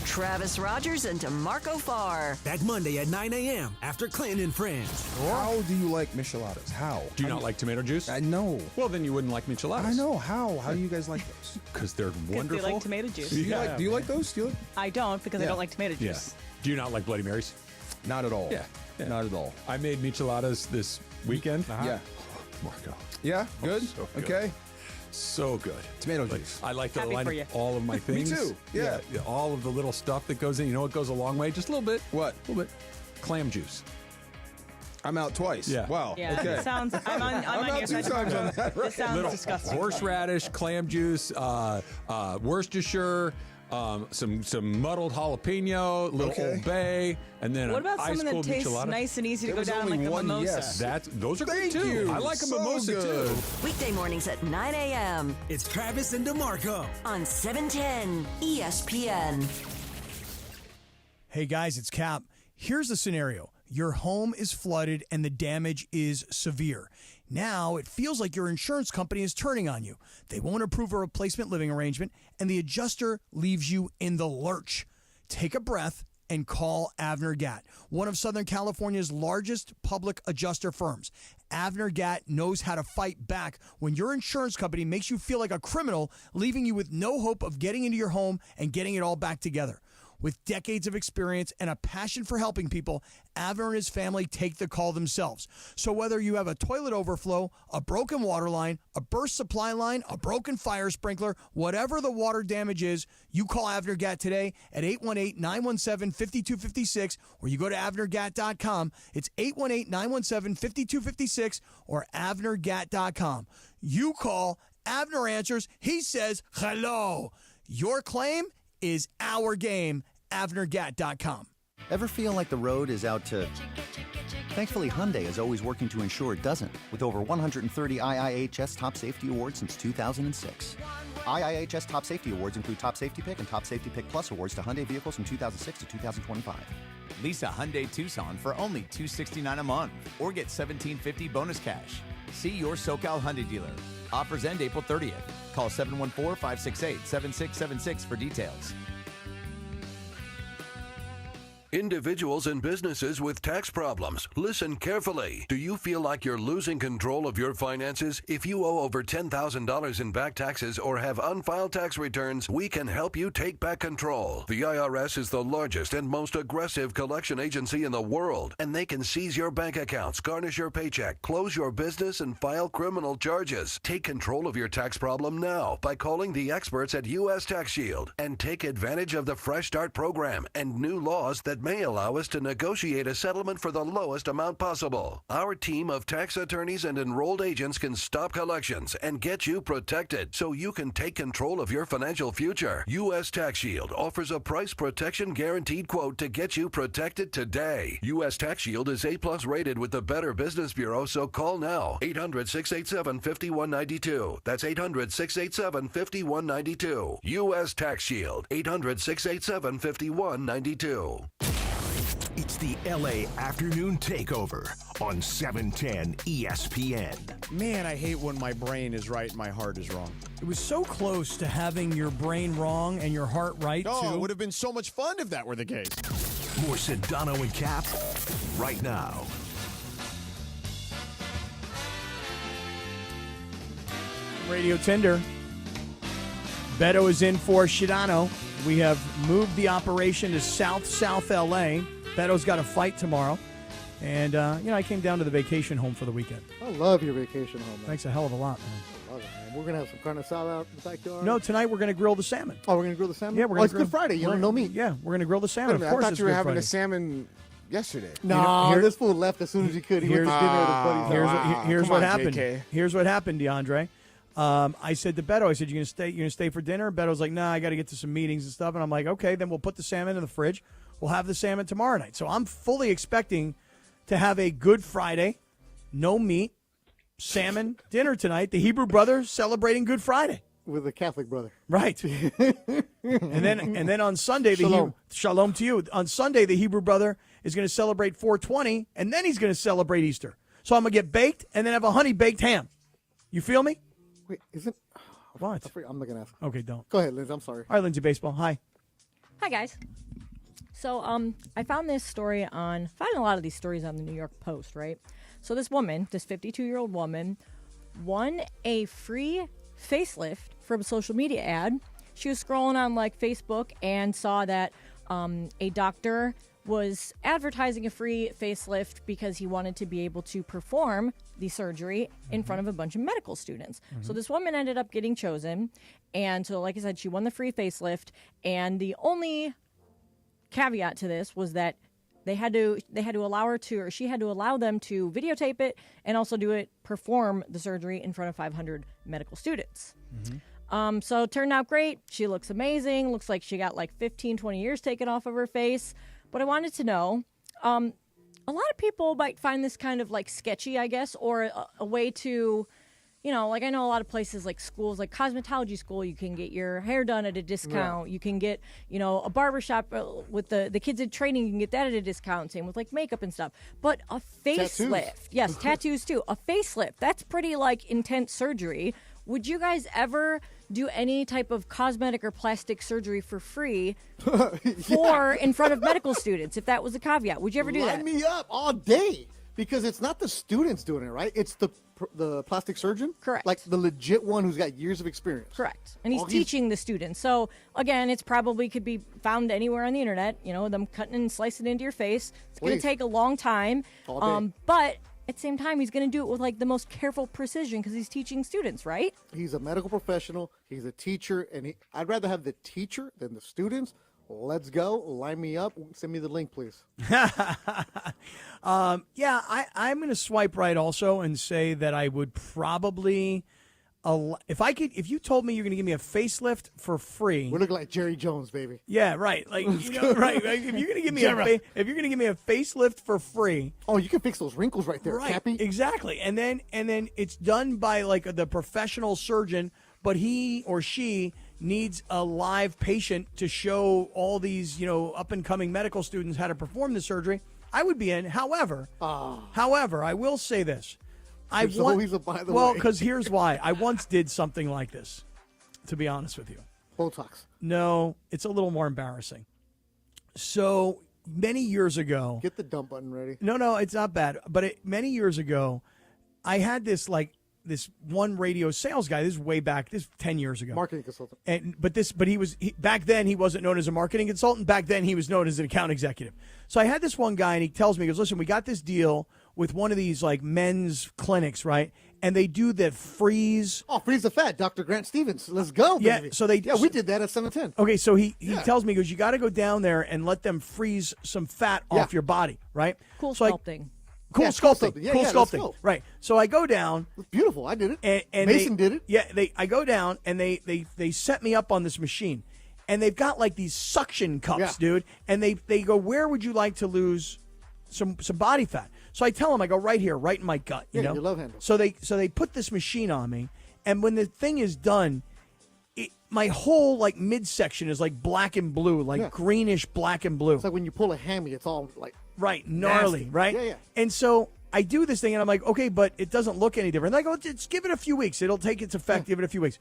Travis Rogers and DeMarco Farr. Back Monday at 9 a.m. after Clinton and Friends. How do you like micheladas? How? Do you not like tomato juice? I know. Well, then you wouldn't like micheladas. I know. How? How do you guys like those? Because they're wonderful. They like tomato juice. Do you like those? I don't because I don't like tomato juice. Yeah. Do you not like Bloody Marys? Not at all. Yeah. Not at all. I made micheladas this weekend. Yeah. Marco. Yeah. Good. So good. Okay. So good. Tomato juice. I like to Happy line for up you. all of my things. too. Yeah. All of the little stuff that goes in. You know what goes a long way? Just a little bit. What? A little bit. Clam juice. I'm out twice. Yeah. Wow. Yeah, Okay. it sounds. I'm on out your 2 side. times on that. This sounds Little disgusting. horseradish, clam juice, Worcestershire, some muddled jalapeno, little Old Bay, and then What an about ice something that cold tastes michelada. nice and easy to There go was down only like a one mimosa? yes. Those are great Thank too. you. I like a So mimosa good. too. Weekday mornings at 9 a.m. It's Travis and DeMarco. on 710 ESPN. Hey guys, it's Cap. Here's the scenario. Your home is flooded and the damage is severe. Now it feels like your insurance company is turning on you. They won't approve a replacement living arrangement and the adjuster leaves you in the lurch. Take a breath and call Avner Gatt, one of Southern California's largest public adjuster firms. Avner Gatt knows how to fight back when your insurance company makes you feel like a criminal, leaving you with no hope of getting into your home and getting it all back together. With decades of experience and a passion for helping people, Avner and his family take the call themselves. So whether you have a toilet overflow, a broken water line, a burst supply line, a broken fire sprinkler, whatever the water damage is, you call Avner Gatt today at 818-917-5256 or you go to avnergatt.com. It's 818-917-5256 or avnergatt.com. You call, Avner answers, he says hello. Your claim is our game. avnergatt.com. Ever feel like the road is out to... Thankfully, Hyundai is always working to ensure it doesn't, with over 130 IIHS Top Safety Awards since 2006. IIHS Top Safety Awards include Top Safety Pick and Top Safety Pick Plus awards to Hyundai vehicles from 2006 to 2025. Lease a Hyundai Tucson for only $269 a month or get $1,750 bonus cash. See your SoCal Hyundai dealer. Offers end April 30th. Call 714-568-7676 for details. Individuals and businesses with tax problems, listen carefully. Do you feel like you're losing control of your finances? If you owe over $10,000 in back taxes or have unfiled tax returns, we can help you take back control. The IRS is the largest and most aggressive collection agency in the world, and they can seize your bank accounts, garnish your paycheck, close your business, and file criminal charges. Take control of your tax problem now by calling the experts at U.S. Tax Shield and take advantage of the Fresh Start program and new laws that may allow us to negotiate a settlement for the lowest amount possible. Our team of tax attorneys and enrolled agents can stop collections and get you protected so you can take control of your financial future. U.S. Tax Shield offers a price protection guaranteed quote to get you protected today. U.S. Tax Shield is A+ rated with the Better Business Bureau, so call now. 800-687-5192. That's 800-687-5192. U.S. Tax Shield. 800-687-5192. It's the LA Afternoon Takeover on 710 ESPN. Man, I hate when my brain is right and my heart is wrong. It was so close to having your brain wrong and your heart right, Oh, too. it would have been so much fun if that were the case. More Sedano and Cap right now. Radio Tinder. Beto is in for Sedano. We have moved the operation to South LA. Beto's got a fight tomorrow. And, I came down to the vacation home for the weekend. I love your vacation home, man. Thanks a hell of a lot, man. I love it, man. We're going to have some carne asada out in the backyard. No, tonight we're going to grill the salmon. Oh, we're going to grill the salmon? Yeah, we're Oh, going it's to Good Friday. You don't know meat. Yeah, we're going to grill the salmon. Wait a minute, Of course, I thought it's you were Good having Friday. the salmon yesterday. No, this fool left as soon as he could. He went to dinner at his buddy's house. Here's Come what on, happened. JK. Here's what happened, DeAndre. I said to Beto, I said, "You gonna stay for dinner?" Beto's like, "Nah, I got to get to some meetings and stuff." And I'm like, "Okay, then we'll put the salmon in the fridge. We'll have the salmon tomorrow night." So I'm fully expecting to have a Good Friday, no meat, salmon dinner tonight. The Hebrew brothers celebrating Good Friday with a Catholic brother, right? and then on Sunday, Shalom to you. On Sunday, the Hebrew brother is going to celebrate 420, and then he's going to celebrate Easter. So I'm going to get baked and then have a honey baked ham. You feel me? Wait, isn't what? I'm not gonna ask. Okay, don't. Go ahead, Liz. I'm sorry. All right, Lindsay Baseball. Hi. Hi, guys. So I found this story finding a lot of these stories on the New York Post, right? So this 52-year-old woman, won a free facelift from a social media ad. She was scrolling on Facebook and saw that a doctor was advertising a free facelift because he wanted to be able to perform the surgery in front of a bunch of medical students. So this woman ended up getting chosen. And so, like I said, she won the free facelift. And the only caveat to this was that they had to allow her to, or she had to allow them to videotape it and also perform the surgery in front of 500 medical students. So it turned out great. She looks amazing. Looks like she got like 15, 20 years taken off of her face. But I wanted to know, a lot of people might find this kind of like sketchy, I guess, or a way to, like I know a lot of places like schools, like cosmetology school, you can get your hair done at a discount. Yeah. You can get, a barbershop with the kids in training, you can get that at a discount. Same with like makeup and stuff. But a facelift, yes, tattoos too. A facelift, that's pretty like intense surgery. Would you guys ever do any type of cosmetic or plastic surgery for free in front of medical students, if that was a caveat? Would you ever do that? Line me up all day, because it's not the students doing it, right? It's the plastic surgeon. Correct. Like the legit one who's got years of experience. Correct. And he's teaching the students. So, again, it's probably could be found anywhere on the internet, them cutting and slicing into your face. It's going to take a long time. All day. But at the same time, he's going to do it with like the most careful precision because he's teaching students, right? He's a medical professional. He's a teacher, and I'd rather have the teacher than the students. Let's go. Line me up. Send me the link, please. I'm going to swipe right also and say that I would probably, if you told me you're going to give me a facelift for free. We're looking like Jerry Jones, baby. Yeah, right. Like, right. Like, if you're going to give me a facelift for free. Oh, you can fix those wrinkles right there, right, Cappy. Exactly. And then it's done by like the professional surgeon, but he or she needs a live patient to show all these, up and coming medical students how to perform the surgery. I would be in. However, I will say this. Because here's why. I once did something like this, to be honest with you. Botox. No, it's a little more embarrassing. So many years ago. Get the dump button ready. No, it's not bad. But many years ago, I had this one radio sales guy. This is way back. This is 10 years ago. Marketing consultant. Back then he wasn't known as a marketing consultant. Back then he was known as an account executive. So I had this one guy, and he tells me, he goes, listen, we got this deal with one of these like men's clinics, right? And they do the freeze. Oh, freeze the fat, Dr. Grant Stevens. Let's go, baby. Yeah, we did that at 710. Okay, so he tells me, he goes, you got to go down there and let them freeze some fat off your body, right? Cool sculpting. Cool sculpting. Right. So I go down. It's beautiful. I did it. And Mason did it. Yeah, I go down, and they set me up on this machine. And they've got like these suction cups, dude. And they go, where would you like to lose some body fat? So I tell them, I go, right here, right in my gut. You know? Your love handle. So they put this machine on me. And when the thing is done, my whole like midsection is like black and blue, like greenish black and blue. It's like when you pull a hammy, it's all like gnarly, nasty. right? Yeah. And so I do this thing, and I'm like, okay, but it doesn't look any different. And I go, just give it a few weeks. It'll take its effect. Give it a few weeks.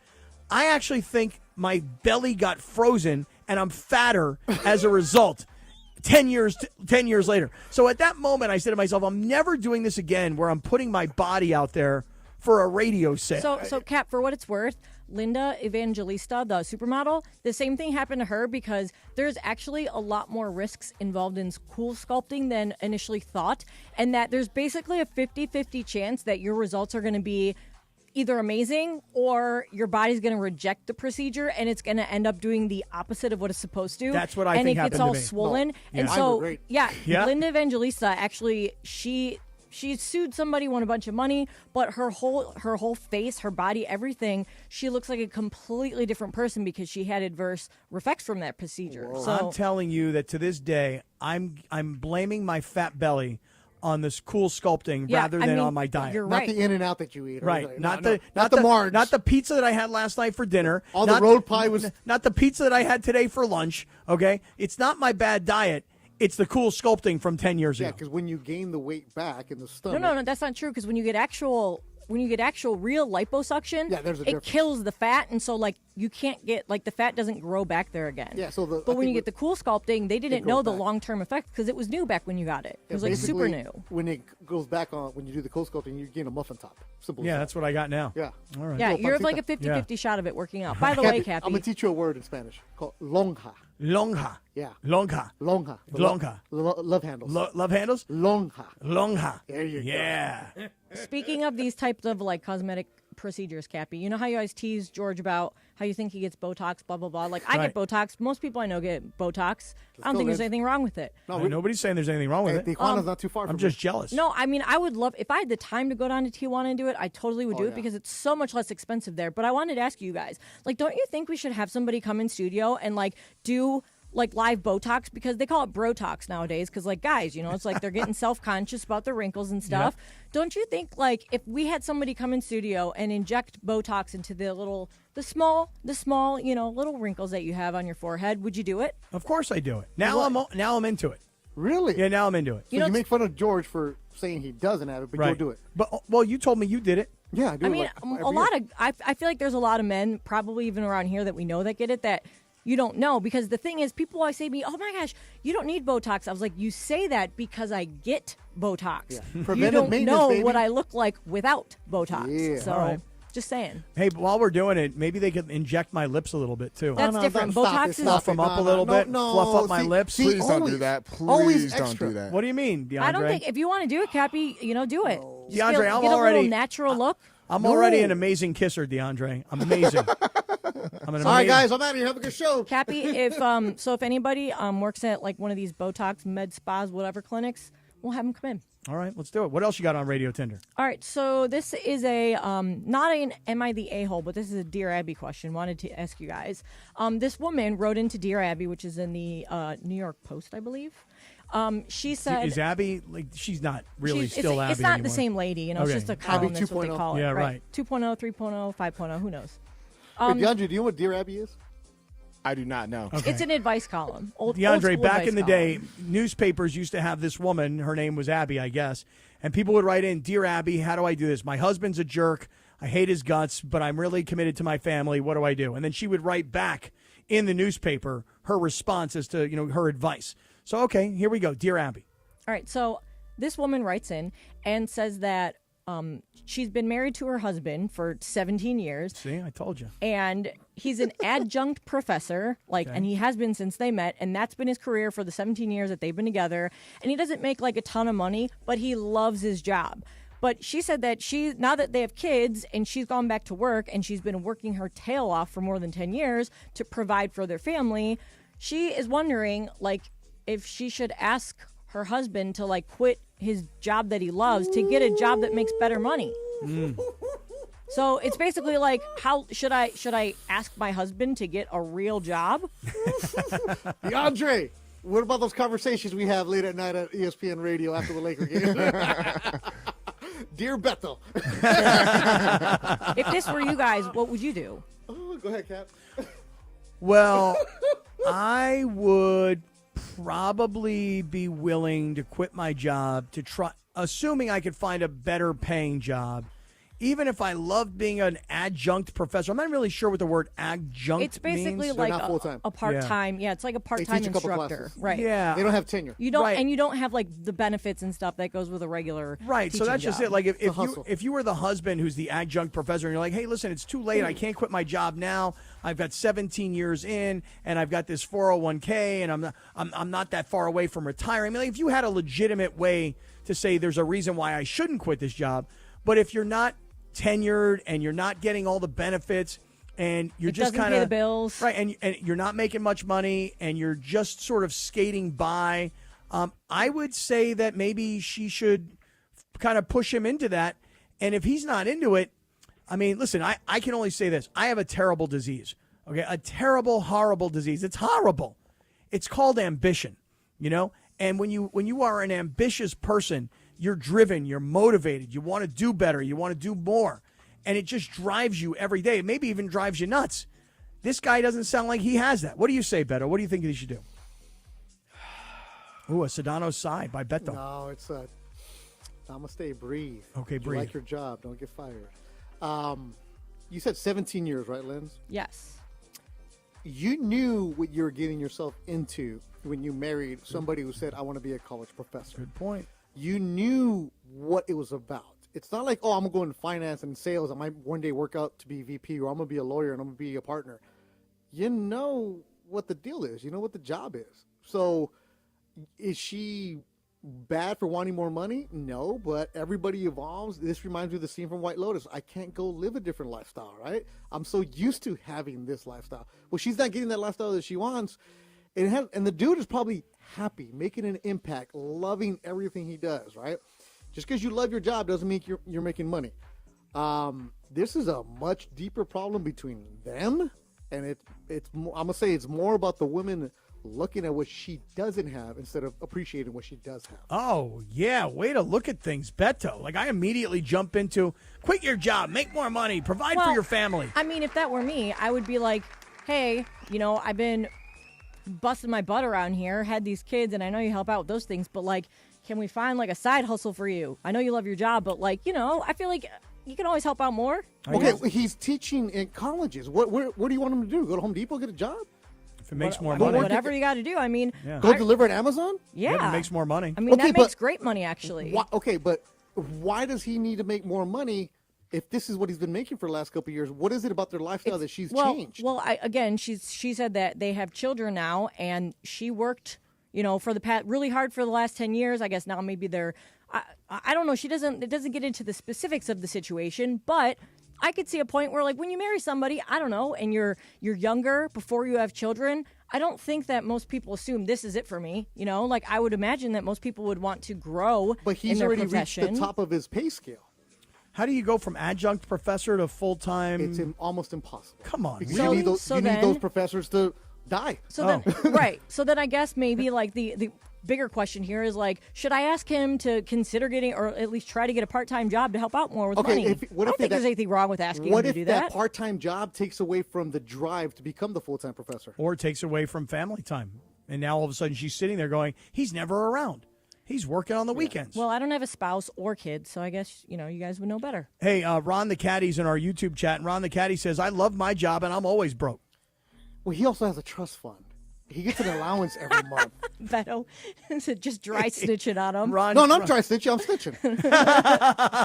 I actually think my belly got frozen, and I'm fatter as a result. 10 years later. So at that moment, I said to myself, I'm never doing this again, where I'm putting my body out there for a radio sale. So Cap, for what it's worth, Linda Evangelista, the supermodel, the same thing happened to her, because there's actually a lot more risks involved in cool sculpting than initially thought, and that there's basically a 50-50 chance that your results are going to be either amazing or your body's going to reject the procedure and it's going to end up doing the opposite of what it's supposed to. That's what I think happened to me. And it gets all swollen. And so, Linda Evangelista, actually, she sued somebody, won a bunch of money, but her whole face, her body, everything, she looks like a completely different person because she had adverse effects from that procedure. Whoa. So I'm telling you that to this day, I'm blaming my fat belly on this cool sculpting rather than on my diet. You're not the In-N-Out that you eat. Right. Not the Margs. Not the pizza that I had last night for dinner. The road pie was... Not the pizza that I had today for lunch, okay? It's not my bad diet. It's the cool sculpting from 10 years ago. Yeah, because when you gain the weight back in the stomach... No, that's not true, because when you get actual when you get actual real liposuction, there's a it difference. kills the fat, and so like you can't get the fat doesn't grow back there again. Yeah. So but when you get the cool sculpting, they didn't know the back. long-term effect because it was new back when you got it. It was like super new. When it goes back on, when you do the cold sculpting, you gain a muffin top. Simple. as Yeah, that. that's what I got now. Yeah. All right. Yeah, Little you have like a pancita. 50-50 shot of it working out. By the way, Cappy. I'm going to teach you a word in Spanish called lonja. Lonja. Yeah. Lonja. Lonja. Lonja. Love handles. Love handles? Lonja. Lonja. There you go. Yeah. Speaking of these types of like cosmetic procedures, Cappy, you know how you always tease George about how you think he gets Botox, blah, blah, blah. Like, I get Botox. Most people I know get Botox. I don't think there's anything wrong with it. No, nobody's saying there's anything wrong with it. Tijuana's not too far from I'm just jealous. No, I mean, I would love, if I had the time to go down to Tijuana and do it, I totally would do it because it's so much less expensive there. But I wanted to ask you guys, like, don't you think we should have somebody come in studio and, like, do like live Botox, because they call it Brotox nowadays, because like guys, you know, it's like they're getting self-conscious about their wrinkles and stuff. Yep. Don't you think like if we had somebody come in studio and inject Botox into the small, you know, little wrinkles that you have on your forehead, would you do it? Of course I do it. Now I'm into it. Really? Yeah, now I'm into it. So you make fun of George for saying he doesn't have it, but you'll do it. But well, you told me you did it. Yeah, I do. I mean, I feel like there's a lot of men, probably even around here, that we know that get it that you don't know, because the thing is, people always say to me, "Oh my gosh, you don't need Botox." I was like, "You say that because I get Botox. Yeah. You don't know what I look like without Botox." Yeah. So, just saying. Hey, but while we're doing it, maybe they could inject my lips a little bit too. That's different. Botox is fluff them up a little bit, fluff up my lips. Please don't do that. Please don't do that. What do you mean, DeAndre? I don't think if you want to do it, Cappy, you know, do it. Just DeAndre, get, I'm get already a little natural look. I'm already an amazing kisser, DeAndre. I'm amazing. All right, guys, I'm out of here. Have a good show. Cappy, if anybody works at like one of these Botox, med spas, whatever clinics, we'll have them come in. All right, let's do it. What else you got on Radio Tinder? All right, so this is a not an Am I the A-hole, but this is a Dear Abby question. Wanted to ask you guys. This woman wrote into Dear Abby, which is in the New York Post, I believe. She said, "Is Abby like she's not really still Abby It's not anymore. the same lady, you know. Okay. It's just a column. That's what they call it. Yeah, right. 2.0, 3.0, 5.0. Who knows? Wait, DeAndre, do you know what Dear Abby is? I do not know. It's an advice column. Old DeAndre, school back advice in the column. day, newspapers used to have this woman. Her name was Abby, I guess. And people would write in, "Dear Abby, how do I do this? My husband's a jerk. I hate his guts, but I'm really committed to my family. What do I do?" And then she would write back in the newspaper her response as to, you know, her advice. So, okay, here we go. Dear Abby. All right, so this woman writes in and says that she's been married to her husband for 17 years. See, I told you. And he's an adjunct professor, and he has been since they met, and that's been his career for the 17 years that they've been together. And he doesn't make like a ton of money, but he loves his job. But she said that now that they have kids and she's gone back to work and she's been working her tail off for more than 10 years to provide for their family, she is wondering like if she should ask her husband to like quit his job that he loves to get a job that makes better money. So it's basically like, how should I ask my husband to get a real job? DeAndre, what about those conversations we have late at night at ESPN Radio after the Laker game? Dear Beto. If this were you guys, what would you do? Oh, go ahead, Cap. Well, I would probably be willing to quit my job to try, assuming I could find a better paying job. Even if I love being an adjunct professor, I'm not really sure what the word adjunct means. It's basically They're like not full-time. a part-time. Yeah, it's like a part-time teach a couple instructor, classes. right? Yeah, They don't have tenure. You don't, Right. and you don't have like the benefits and stuff that goes with a regular Right, so teaching that's just job. it. Like a if hustle. you were the husband who's the adjunct professor, and you're like, "Hey, listen, it's too late. I can't quit my job now. I've got 17 years in, and I've got this 401k, and I'm not that far away from retiring." I mean, like, if you had a legitimate way to say there's a reason why I shouldn't quit this job, but if you're not tenured and you're not getting all the benefits, and you're just doesn't kind pay of the bills, right, and you're not making much money, and you're just sort of skating by, I would say that maybe she should kind of push him into that. And if he's not into it, I mean, listen, I can only say this. I have a terrible disease, okay? A terrible, horrible disease. It's horrible. It's called ambition, you know? And when you are an ambitious person, you're driven, you're motivated, you want to do better, you want to do more. And it just drives you every day. It maybe even drives you nuts. This guy doesn't sound like he has that. What do you say, Beto? What do you think he should do? Ooh, a Sedano sigh by Beto. No, it's Namaste, breathe. Okay, You breathe. like your job, don't get fired. You said 17 years, right, Linz? Yes. You knew what you were getting yourself into when you married somebody who said, I want to be a college professor. Good point. You knew what it was about. It's not like, oh, I'm going to go into finance and sales. I might one day work out to be VP, or I'm going to be a lawyer and I'm going to be a partner. You know what the deal is. You know what the job is. So is she bad for wanting more money? No, but everybody evolves. This reminds me of the scene from White Lotus. I can't go live a different lifestyle, right? I'm so used to having this lifestyle. Well, she's not getting that lifestyle that she wants. And the dude is probably happy, making an impact, loving everything he does, right? Just because you love your job doesn't mean you're making money. This is a much deeper problem between them, and it's I'm gonna say it's more about the women looking at what she doesn't have instead of appreciating what she does have. Oh, yeah. Way to look at things, Beto. Like, I immediately jump into quit your job, make more money, provide for your family. I mean, if that were me, I would be like, hey, I've been busting my butt around here, had these kids, and I know you help out with those things, but, like, can we find, like, a side hustle for you? I know you love your job, but, like, I feel like you can always help out more. Okay, he's teaching in colleges. What do you want him to do? Go to Home Depot, get a job? If it makes more money. Whatever you got to do. I mean, go deliver at Amazon? Yeah. If it makes more money. I mean, that makes great money, actually. But why does he need to make more money if this is what he's been making for the last couple of years? What is it about their lifestyle that she's changed? Well, she said that they have children now, and she worked, for the really hard for the last 10 years. I guess now maybe they're, I don't know. It doesn't get into the specifics of the situation, but I could see a point where, like, when you marry somebody, I don't know, and you're younger before you have children, I don't think that most people assume this is it for me. Like, I would imagine that most people would want to grow but he's in their already profession. reached the top of his pay scale. How do you go from adjunct professor to full-time? It's almost impossible. Come on. Because you need those professors to die. Then, right. So then I guess maybe, like, the bigger question here is, like, should I ask him to consider getting, or at least try to get a part-time job to help out more with money? I don't think there's anything wrong with asking him to do that. What if that part-time job takes away from the drive to become the full-time professor? Or takes away from family time. And now all of a sudden she's sitting there going, he's never around. He's working on the weekends. Well, I don't have a spouse or kids, so I guess, you guys would know better. Hey, Ron the Caddy's in our YouTube chat, and Ron the Caddy says, I love my job and I'm always broke. Well, he also has a trust fund. He gets an allowance every month. Beto, is it just dry snitching on him? No, I'm not dry snitching. I'm snitching.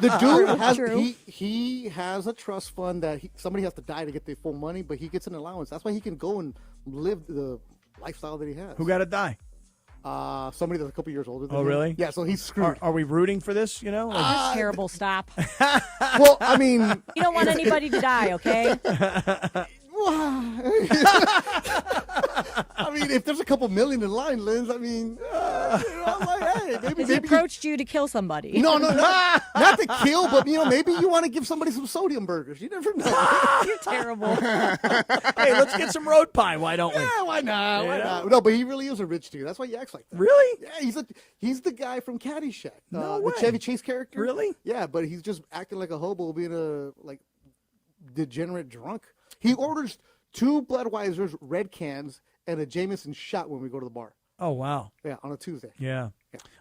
The dude he has a trust fund that somebody has to die to get the full money, but he gets an allowance. That's why he can go and live the lifestyle that he has. Who got to die? Somebody that's a couple years older than him. Oh, really? Yeah, so he's screwed. Are we rooting for this, That's terrible. Stop. Well, I mean... You don't want anybody to die, okay? I mean, if there's a couple million in line, Linz, I mean, I'm like, hey, maybe he approached you to kill somebody. No, not to kill, but maybe you want to give somebody some sodium burgers. You never know. You're terrible. Hey, let's get some road pie. Why don't we? Yeah, why not? Why not? No, but he really is a rich dude. That's why he acts like that. Really? Yeah, he's the guy from Caddyshack. No the Chevy Chase character. Really? Yeah, but he's just acting like a hobo, being a degenerate drunk. He orders 2 Budweiser's red cans and a Jameson shot when we go to the bar. Oh, wow. Yeah, on a Tuesday. Yeah.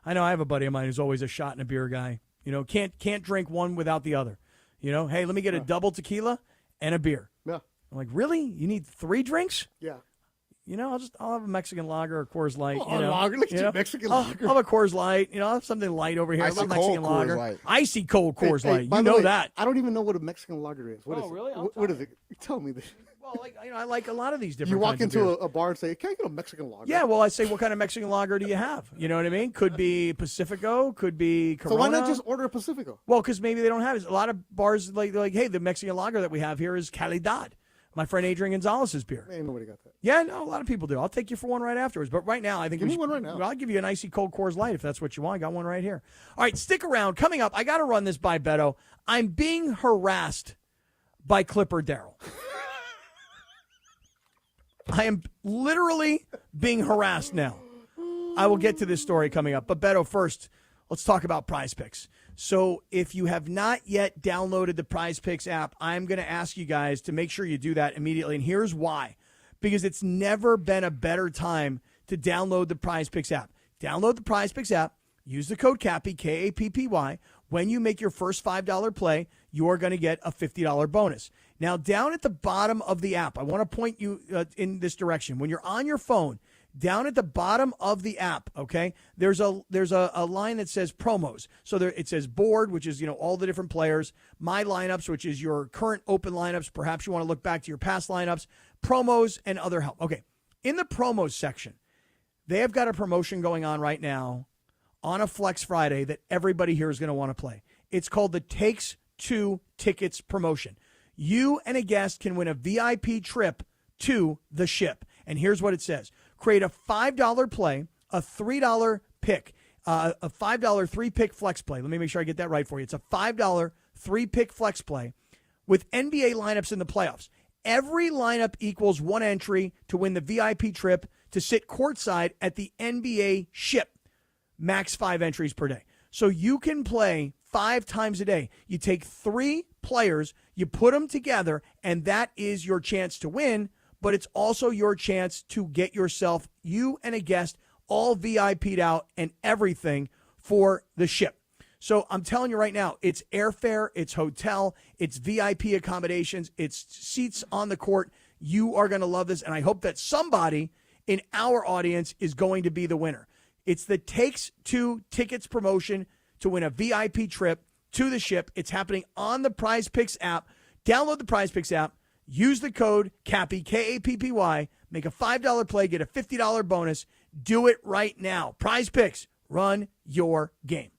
I know I have a buddy of mine who's always a shot and a beer guy. Can't drink one without the other. Hey, let me get a double tequila and a beer. Yeah. I'm like, really? You need 3 drinks? Yeah. I'll have a Mexican lager or Coors Light. Lager. Look at you, Mexican lager. I'll have a Coors Light. I'll have something light over here. Icy Mexican cold lager. Coors Light. Icy cold Coors Light. By You the know way, that. I don't even know what a Mexican lager is. What is really? it? What is it? Tell me this. Well, I like a lot of these different You walk kinds of into beer. a bar and say, can I get a Mexican lager? Yeah, well, I say, what kind of Mexican lager do you have? You know what I mean? Could be Pacifico, could be Corona. So why not just order a Pacifico? Well, because maybe they don't have it. A lot of bars, they're like, hey, the Mexican lager that we have here is Calidad. My friend Adrian Gonzalez's beer. Ain't nobody got that. Yeah, no, a lot of people do. I'll take you for one right afterwards. But right now, I think Give me one right now. I'll give you an icy cold Coors Light if that's what you want. I got one right here. All right, stick around. Coming up, I got to run this by Beto. I'm being harassed by Clipper Darrell. I am literally being harassed now. I will get to this story coming up. But Beto, first, let's talk about Prize Picks. So if you have not yet downloaded the Prize Picks app, I'm going to ask you guys to make sure you do that immediately. And here's why. Because it's never been a better time to download the Prize Picks app. Download the Prize Picks app. Use the code CAPPY, K-A-P-P-Y. When you make your first $5 play, you are going to get a $50 bonus. Now, down at the bottom of the app, I want to point you in this direction. When you're on your phone, down at the bottom of the app, okay, there's a line that says promos. So there it says board, which is, all the different players, my lineups, which is your current open lineups. Perhaps you want to look back to your past lineups, promos, and other help. Okay, in the promos section, they have got a promotion going on right now on a Flex Friday that everybody here is going to want to play. It's called the Takes Two Tickets promotion. You and a guest can win a VIP trip to the ship. And here's what it says. Create a $5 play, a $3 pick, a $5 three-pick flex play. Let me make sure I get that right for you. It's a $5 three-pick flex play with NBA lineups in the playoffs. Every lineup equals one entry to win the VIP trip to sit courtside at the NBA ship. Max 5 entries per day. So you can play 5 times a day. You take 3 players, you put them together, and that is your chance to win. But it's also your chance to get yourself, you and a guest, all VIP'd out and everything for the ship. So I'm telling you right now, it's airfare, it's hotel, it's VIP accommodations, it's seats on the court. You are going to love this, and I hope that somebody in our audience is going to be the winner. It's the Takes Two Tickets promotion to win a VIP trip to the ship. It's happening on the Prize Picks app. Download the Prize Picks app. Use the code CAPPY, K-A-P-P-Y. Make a $5 play, get a $50 bonus. Do it right now. Prize Picks, run your game.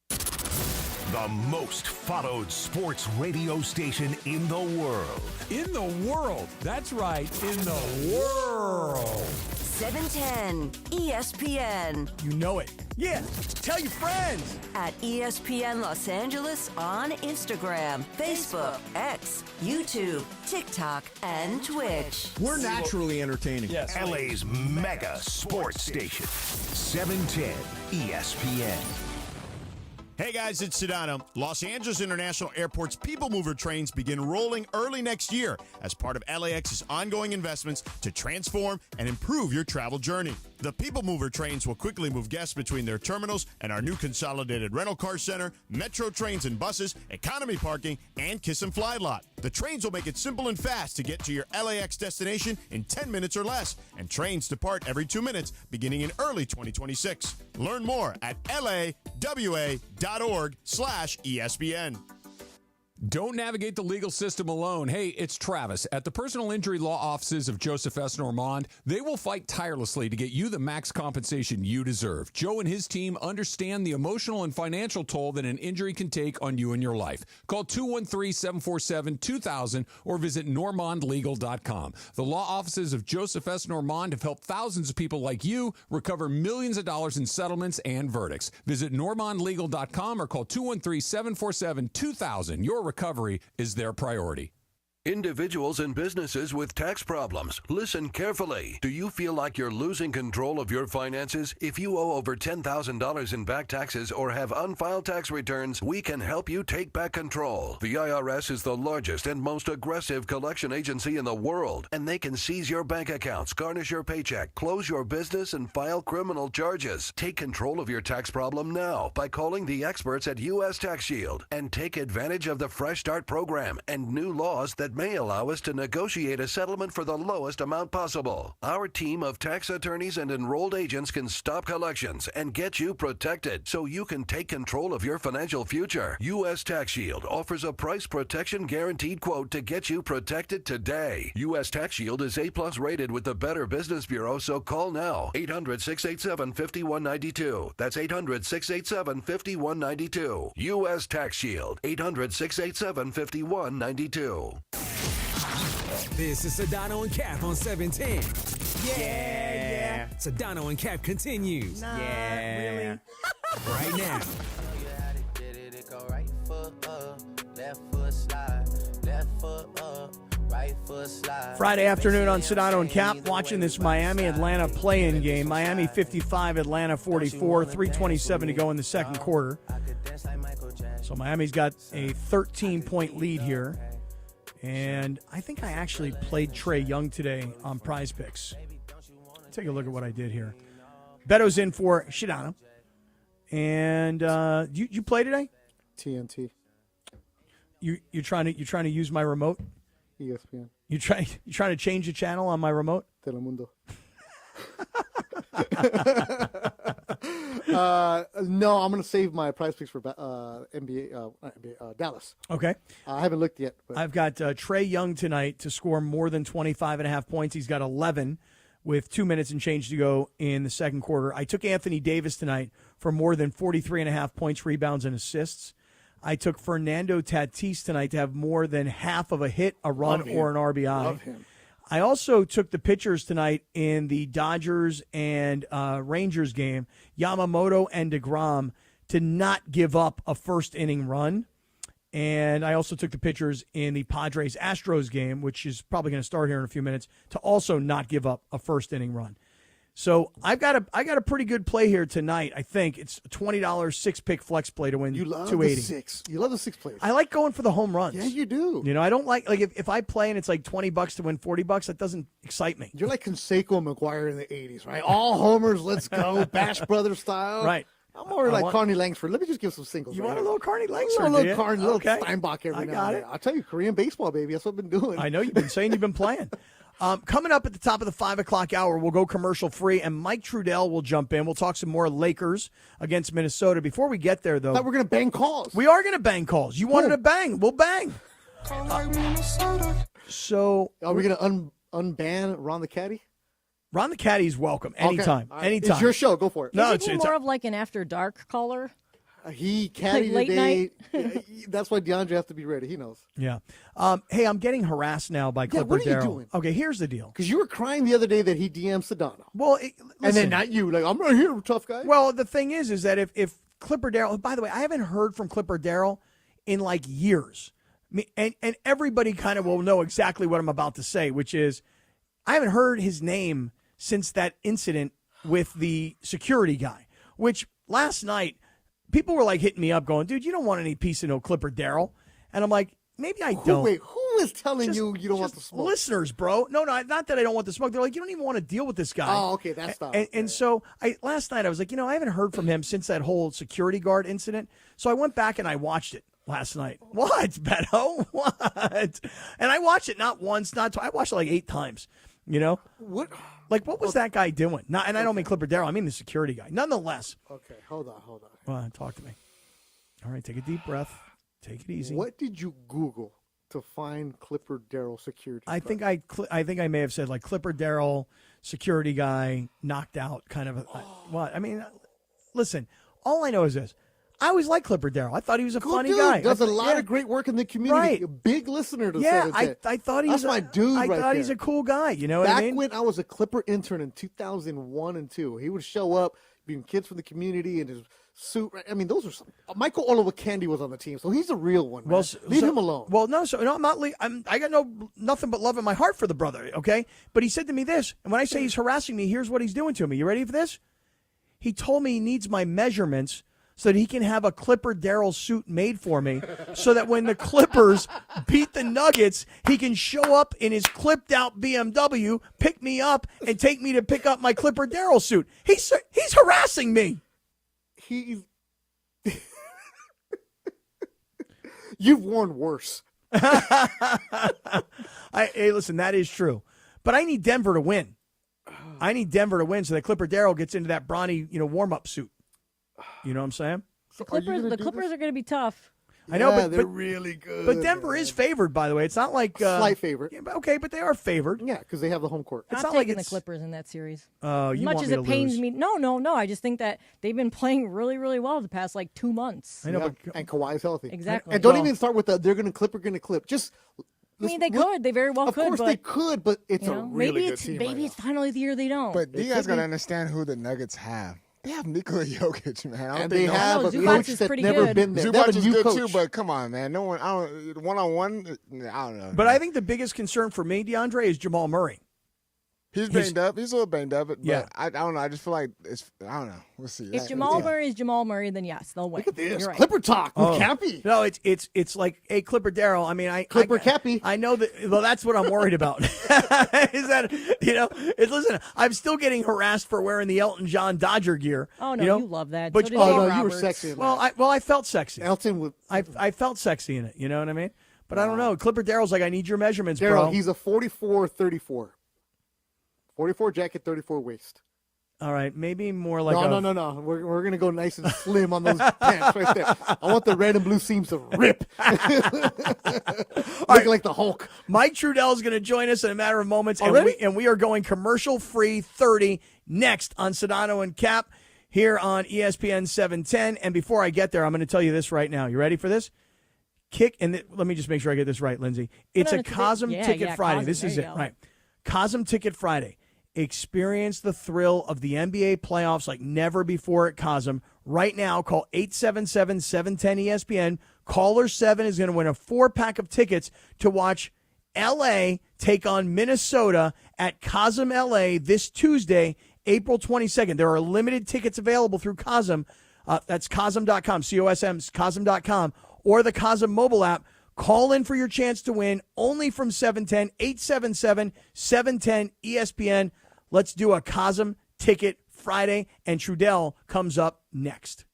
The most followed sports radio station in the world. In the world. That's right, in the world. 710 ESPN. You know it. Yeah, tell your friends. At ESPN Los Angeles on Instagram, Facebook, X, YouTube, TikTok, and Twitch. We're naturally entertaining. Yes. LA's mega sports station. 710 ESPN. Hey guys, it's Sedano. Los Angeles International Airport's People Mover trains begin rolling early next year as part of LAX's ongoing investments to transform and improve your travel journey. The People Mover trains will quickly move guests between their terminals and our new consolidated rental car center, metro trains and buses, economy parking, and Kiss and Fly lot. The trains will make it simple and fast to get to your LAX destination in 10 minutes or less, and trains depart every 2 minutes beginning in early 2026. Learn more at lawa.org/ESPN. Don't navigate the legal system alone. Hey, it's Travis. At the personal injury law offices of Joseph S. Normand, they will fight tirelessly to get you the max compensation you deserve. Joe and his team understand the emotional and financial toll that an injury can take on you and your life. Call 213-747-2000 or visit normandlegal.com. The law offices of Joseph S. Normand have helped thousands of people like you recover millions of dollars in settlements and verdicts. Visit normandlegal.com or call 213-747-2000. Your recovery is their priority. Individuals and businesses with tax problems, listen carefully. Do you feel like you're losing control of your finances? If you owe over $10,000 in back taxes or have unfiled tax returns, we can help you take back control. The IRS is the largest and most aggressive collection agency in the world, and they can seize your bank accounts, garnish your paycheck, close your business, and file criminal charges. Take control of your tax problem now by calling the experts at U.S. Tax Shield and take advantage of the Fresh Start program and new laws that may allow us to negotiate a settlement for the lowest amount possible. Our team of tax attorneys and enrolled agents can stop collections and get you protected so you can take control of your financial future. U.S. Tax Shield offers a price protection guaranteed quote to get you protected today. U.S. Tax Shield is A+ rated with the Better Business Bureau, so call now. 800-687-5192. That's 800-687-5192. U.S. Tax Shield. 800-687-5192. This is Sedano and Kap on 710. Yeah. Sedano and Kap continues. Not really. Right now. Friday afternoon on Sedano and Kap, watching this Miami-Atlanta play-in game. Miami 55, Atlanta 44, 3:27 to go in the second quarter. So Miami's got a 13-point lead here. And I think I actually played Trey Young today on Prize Picks. Take a look at what I did here. Beto's in for Sedano. And you play today? TNT. You're trying to use my remote? ESPN. You trying to change the channel on my remote? Telemundo. No, I'm going to save my prize picks for NBA, Dallas. Okay. I haven't looked yet. But. I've got Trae Young tonight to score more than 25.5 points. He's got 11 with 2 minutes and change to go in the second quarter. I took Anthony Davis tonight for more than 43.5 points, rebounds, and assists. I took Fernando Tatis tonight to have more than half of a hit, a run, or an RBI. Love him. I also took the pitchers tonight in the Dodgers and Rangers game, Yamamoto and DeGrom, to not give up a first-inning run. And I also took the pitchers in the Padres-Astros game, which is probably going to start here in a few minutes, to also not give up a first-inning run. So I got a pretty good play here tonight. I think it's a $20 6-pick flex play to win. You love 280. the six. You love the 6 plays. I like going for the home runs. Yeah, you do. You know, I don't like if I play and it's like $20 to win $40, that doesn't excite me. You're like Canseco and McGuire in the 80s, right? All homers, let's go, Bash Brothers style. Right. I'm more like Carney Langsford. Let me just give some singles. You want a little Carney Langsford? A little Carney, little Okay. Steinbach every I now got and it. then. I'll tell you, Korean baseball, baby. That's what I've been doing. I know you've been saying you've been playing. Coming up at the top of the 5 o'clock hour, we'll go commercial free, and Mike Trudell will jump in. We'll talk some more Lakers against Minnesota. Before we get there, though, I thought we're going to bang calls. We are going to bang calls. You wanted to bang. We'll bang. So are we going to unban Ron the Caddy? Ron the Caddy's welcome anytime. Okay. Right. Anytime. It's your show. Go for it. No, Isn't he more of like an after dark caller? He caddied Like late today. That's why DeAndre has to be ready. He knows. Yeah. Hey, I'm getting harassed now by Clipper what are you Darrell. doing? Okay, here's the deal. Because you were crying the other day that he DM'd Sedano. Well, and listen. then not you. Like, I'm right here, tough guy. Well, the thing is that if Clipper Darrell, by the way, I haven't heard from Clipper Darrell in like years. And everybody kind of will know exactly what I'm about to say, which is I haven't heard his name since that incident with the security guy, which last night people were like hitting me up going, dude, you don't want any piece of no Clipper Darrell. And I'm like, maybe I don't. Wait, who is telling you don't want the smoke? Listeners, bro. No, not that I don't want the smoke. They're like, you don't even want to deal with this guy. Oh, okay, that's not. And so last night I was like, I haven't heard from him since that whole security guard incident. So I went back and I watched it last night. What, Beto? What? And I watched it not once, not twice. I watched it like 8 times. What? Like, what was that guy doing? And I don't mean Clipper Darrell. I mean the security guy. Nonetheless. Okay, hold on. Talk to me. All right, take a deep breath. Take it easy. What did you Google to find Clipper Darrell security? I think I may have said like Clipper Darrell security guy knocked out kind of what? I mean, listen, all I know is this. I always liked Clipper Darrell. I thought he was a funny guy. Does a lot of great work in the community. Right. A big listener to I thought he was my dude. I right thought there. he's a cool guy. You know what Back I mean? when I was a Clipper intern in 2001 and 2, he would show up, being kids from the community in his suit. I mean, those are some. Michael Olowokandi was on the team, so he's a real one. Man. Leave him alone. Well, no, I'm not. I got nothing but love in my heart for the brother. Okay, but he said to me this, and when I say he's harassing me, here's what he's doing to me. You ready for this? He told me he needs my measurements so that he can have a Clipper Darrell suit made for me so that when the Clippers beat the Nuggets, he can show up in his clipped out BMW, pick me up, and take me to pick up my Clipper Darrell suit. He's harassing me. You've worn worse. Hey, listen, that is true. But I need Denver to win. I need Denver to win so that Clipper Darrell gets into that brawny, warm-up suit. You know what I'm saying? The Clippers are going to be tough. I know, but they're really good. But Denver is favored, by the way. It's not like slight favorite. Okay, but they are favored. Yeah, because they have the home court. It's not taking like the Clippers in that series. As much as it pains me. No. I just think that they've been playing really, really well the past 2 months. I know, and Kawhi's healthy. Exactly. And don't even start with they're going to clip. Just. I mean, they could. They very well could. Of course they could, but it's a really good team. Maybe it's finally the year they don't. But you guys got to understand who the Nuggets have. They have Nikola Jokic, man. And they have a coach that's never been there. Zubac is good too, but come on, man. No one, one-on-one, I don't know. But I think the biggest concern for me, DeAndre, is Jamal Murray. He's banged up. He's a little banged up. But Yeah. I don't know. I just feel like I don't know. We'll see. If Jamal Murray is Jamal Murray, then yes, they'll win. Look at this. You're right. Clipper talk with Cappy. No, it's like, hey, Clipper Darryl. I mean, Clipper Cappy. I know that. Well, that's what I'm worried about. Is that listen? I'm still getting harassed for wearing the Elton John Dodger gear. Oh no, you love that. But So did Dave you were Roberts. sexy. In well, that. I felt sexy. Elton would. I felt sexy in it. You know what I mean? But I don't know. Clipper Darryl's like, I need your measurements, bro. Darryl, he's a 44-34. 44 jacket, 34 waist. All right, maybe more like No. We're going to go nice and slim on those pants right there. I want the red and blue seams to rip. Looking like the Hulk. Mike Trudell is going to join us in a matter of moments. Already? And we are going commercial-free 30 next on Sedano and Kap here on ESPN 710. And before I get there, I'm going to tell you this right now. You ready for this? Let me just make sure I get this right, Lindsay. It's a Cosm Ticket Friday. Cosm. This There is you it, go. right? Cosm Ticket Friday. Experience the thrill of the NBA playoffs like never before at Cosm. Right now, call 877-710-ESPN. Caller 7 is going to win a 4-pack of tickets to watch L.A. take on Minnesota at Cosm L.A. this Tuesday, April 22nd. There are limited tickets available through Cosm. That's Cosm.com, C-O-S-M, Cosm.com, or the Cosm mobile app. Call in for your chance to win only from 710, 877-710-ESPN. Let's do a Cosm Ticket Friday, and Trudell comes up next.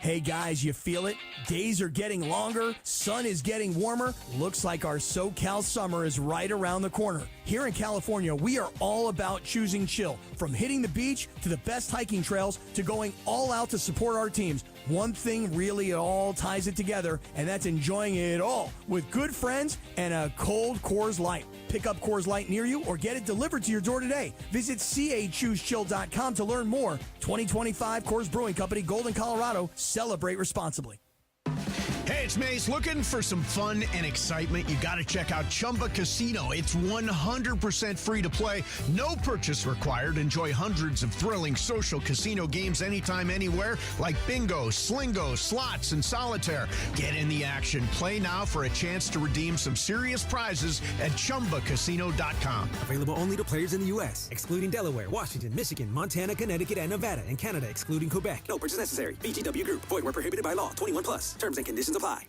Hey guys, you feel it? Days are getting longer, sun is getting warmer. Looks like our SoCal summer is right around the corner. Here in California, we are all about choosing chill. From hitting the beach to the best hiking trails to going all out to support our teams. One thing really all ties it together, and that's enjoying it all with good friends and a cold Coors Light. Pick up Coors Light near you or get it delivered to your door today. Visit CAChooseChill.com to learn more. 2025 Coors Brewing Company, Golden, Colorado. Celebrate responsibly. Hey, it's Mace. Looking for some fun and excitement? You got to check out Chumba Casino. It's 100% free to play. No purchase required. Enjoy hundreds of thrilling social casino games anytime, anywhere, like bingo, slingo, slots, and solitaire. Get in the action. Play now for a chance to redeem some serious prizes at ChumbaCasino.com. Available only to players in the U.S., excluding Delaware, Washington, Michigan, Montana, Connecticut, and Nevada, and Canada, excluding Quebec. No purchase necessary. VGW Group. Void where prohibited by law. 21 plus. Terms and conditions apply.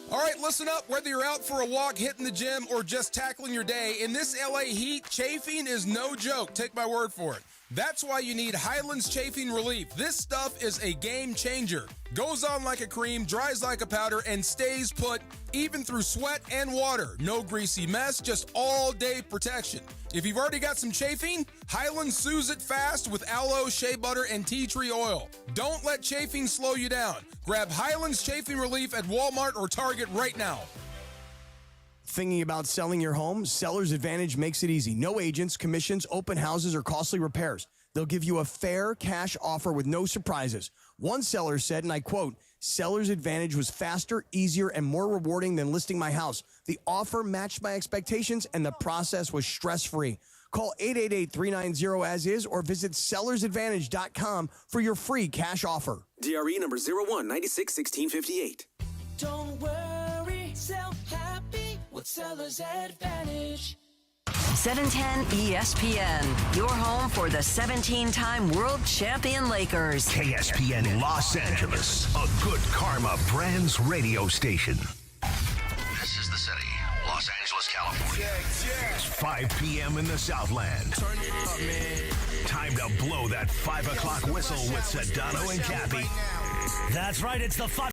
All right, listen up. Whether you're out for a walk, hitting the gym, or just tackling your day, in this LA heat, chafing is no joke. Take my word for it. That's why you need Highlands Chafing Relief. This stuff is a game changer. Goes on like a cream, dries like a powder, and stays put even through sweat and water. No greasy mess, just all-day protection. If you've already got some chafing, Highlands soothes it fast with aloe, shea butter, and tea tree oil. Don't let chafing slow you down. Grab Highlands Chafing Relief at Walmart or Target right now. Thinking about selling your home? Seller's Advantage makes it easy. No agents, commissions, open houses, or costly repairs. They'll give you a fair cash offer with no surprises. One seller said, and I quote, "Seller's Advantage was faster, easier, and more rewarding than listing my house. The offer matched my expectations, and the process was stress-free." Call 888-390-AS-IS or visit sellersadvantage.com for your free cash offer. DRE number 01961658. Don't worry, sell happy with Seller's Advantage. 710 ESPN, your home for the 17-time world champion Lakers. KSPN Los Angeles, a good karma brands radio station. This is the city, Los Angeles, California. It's 5 p.m. in the Southland. Turn it up, man. Time to blow that 5 o'clock whistle with Sedano and Cappy. That's right, it's the 5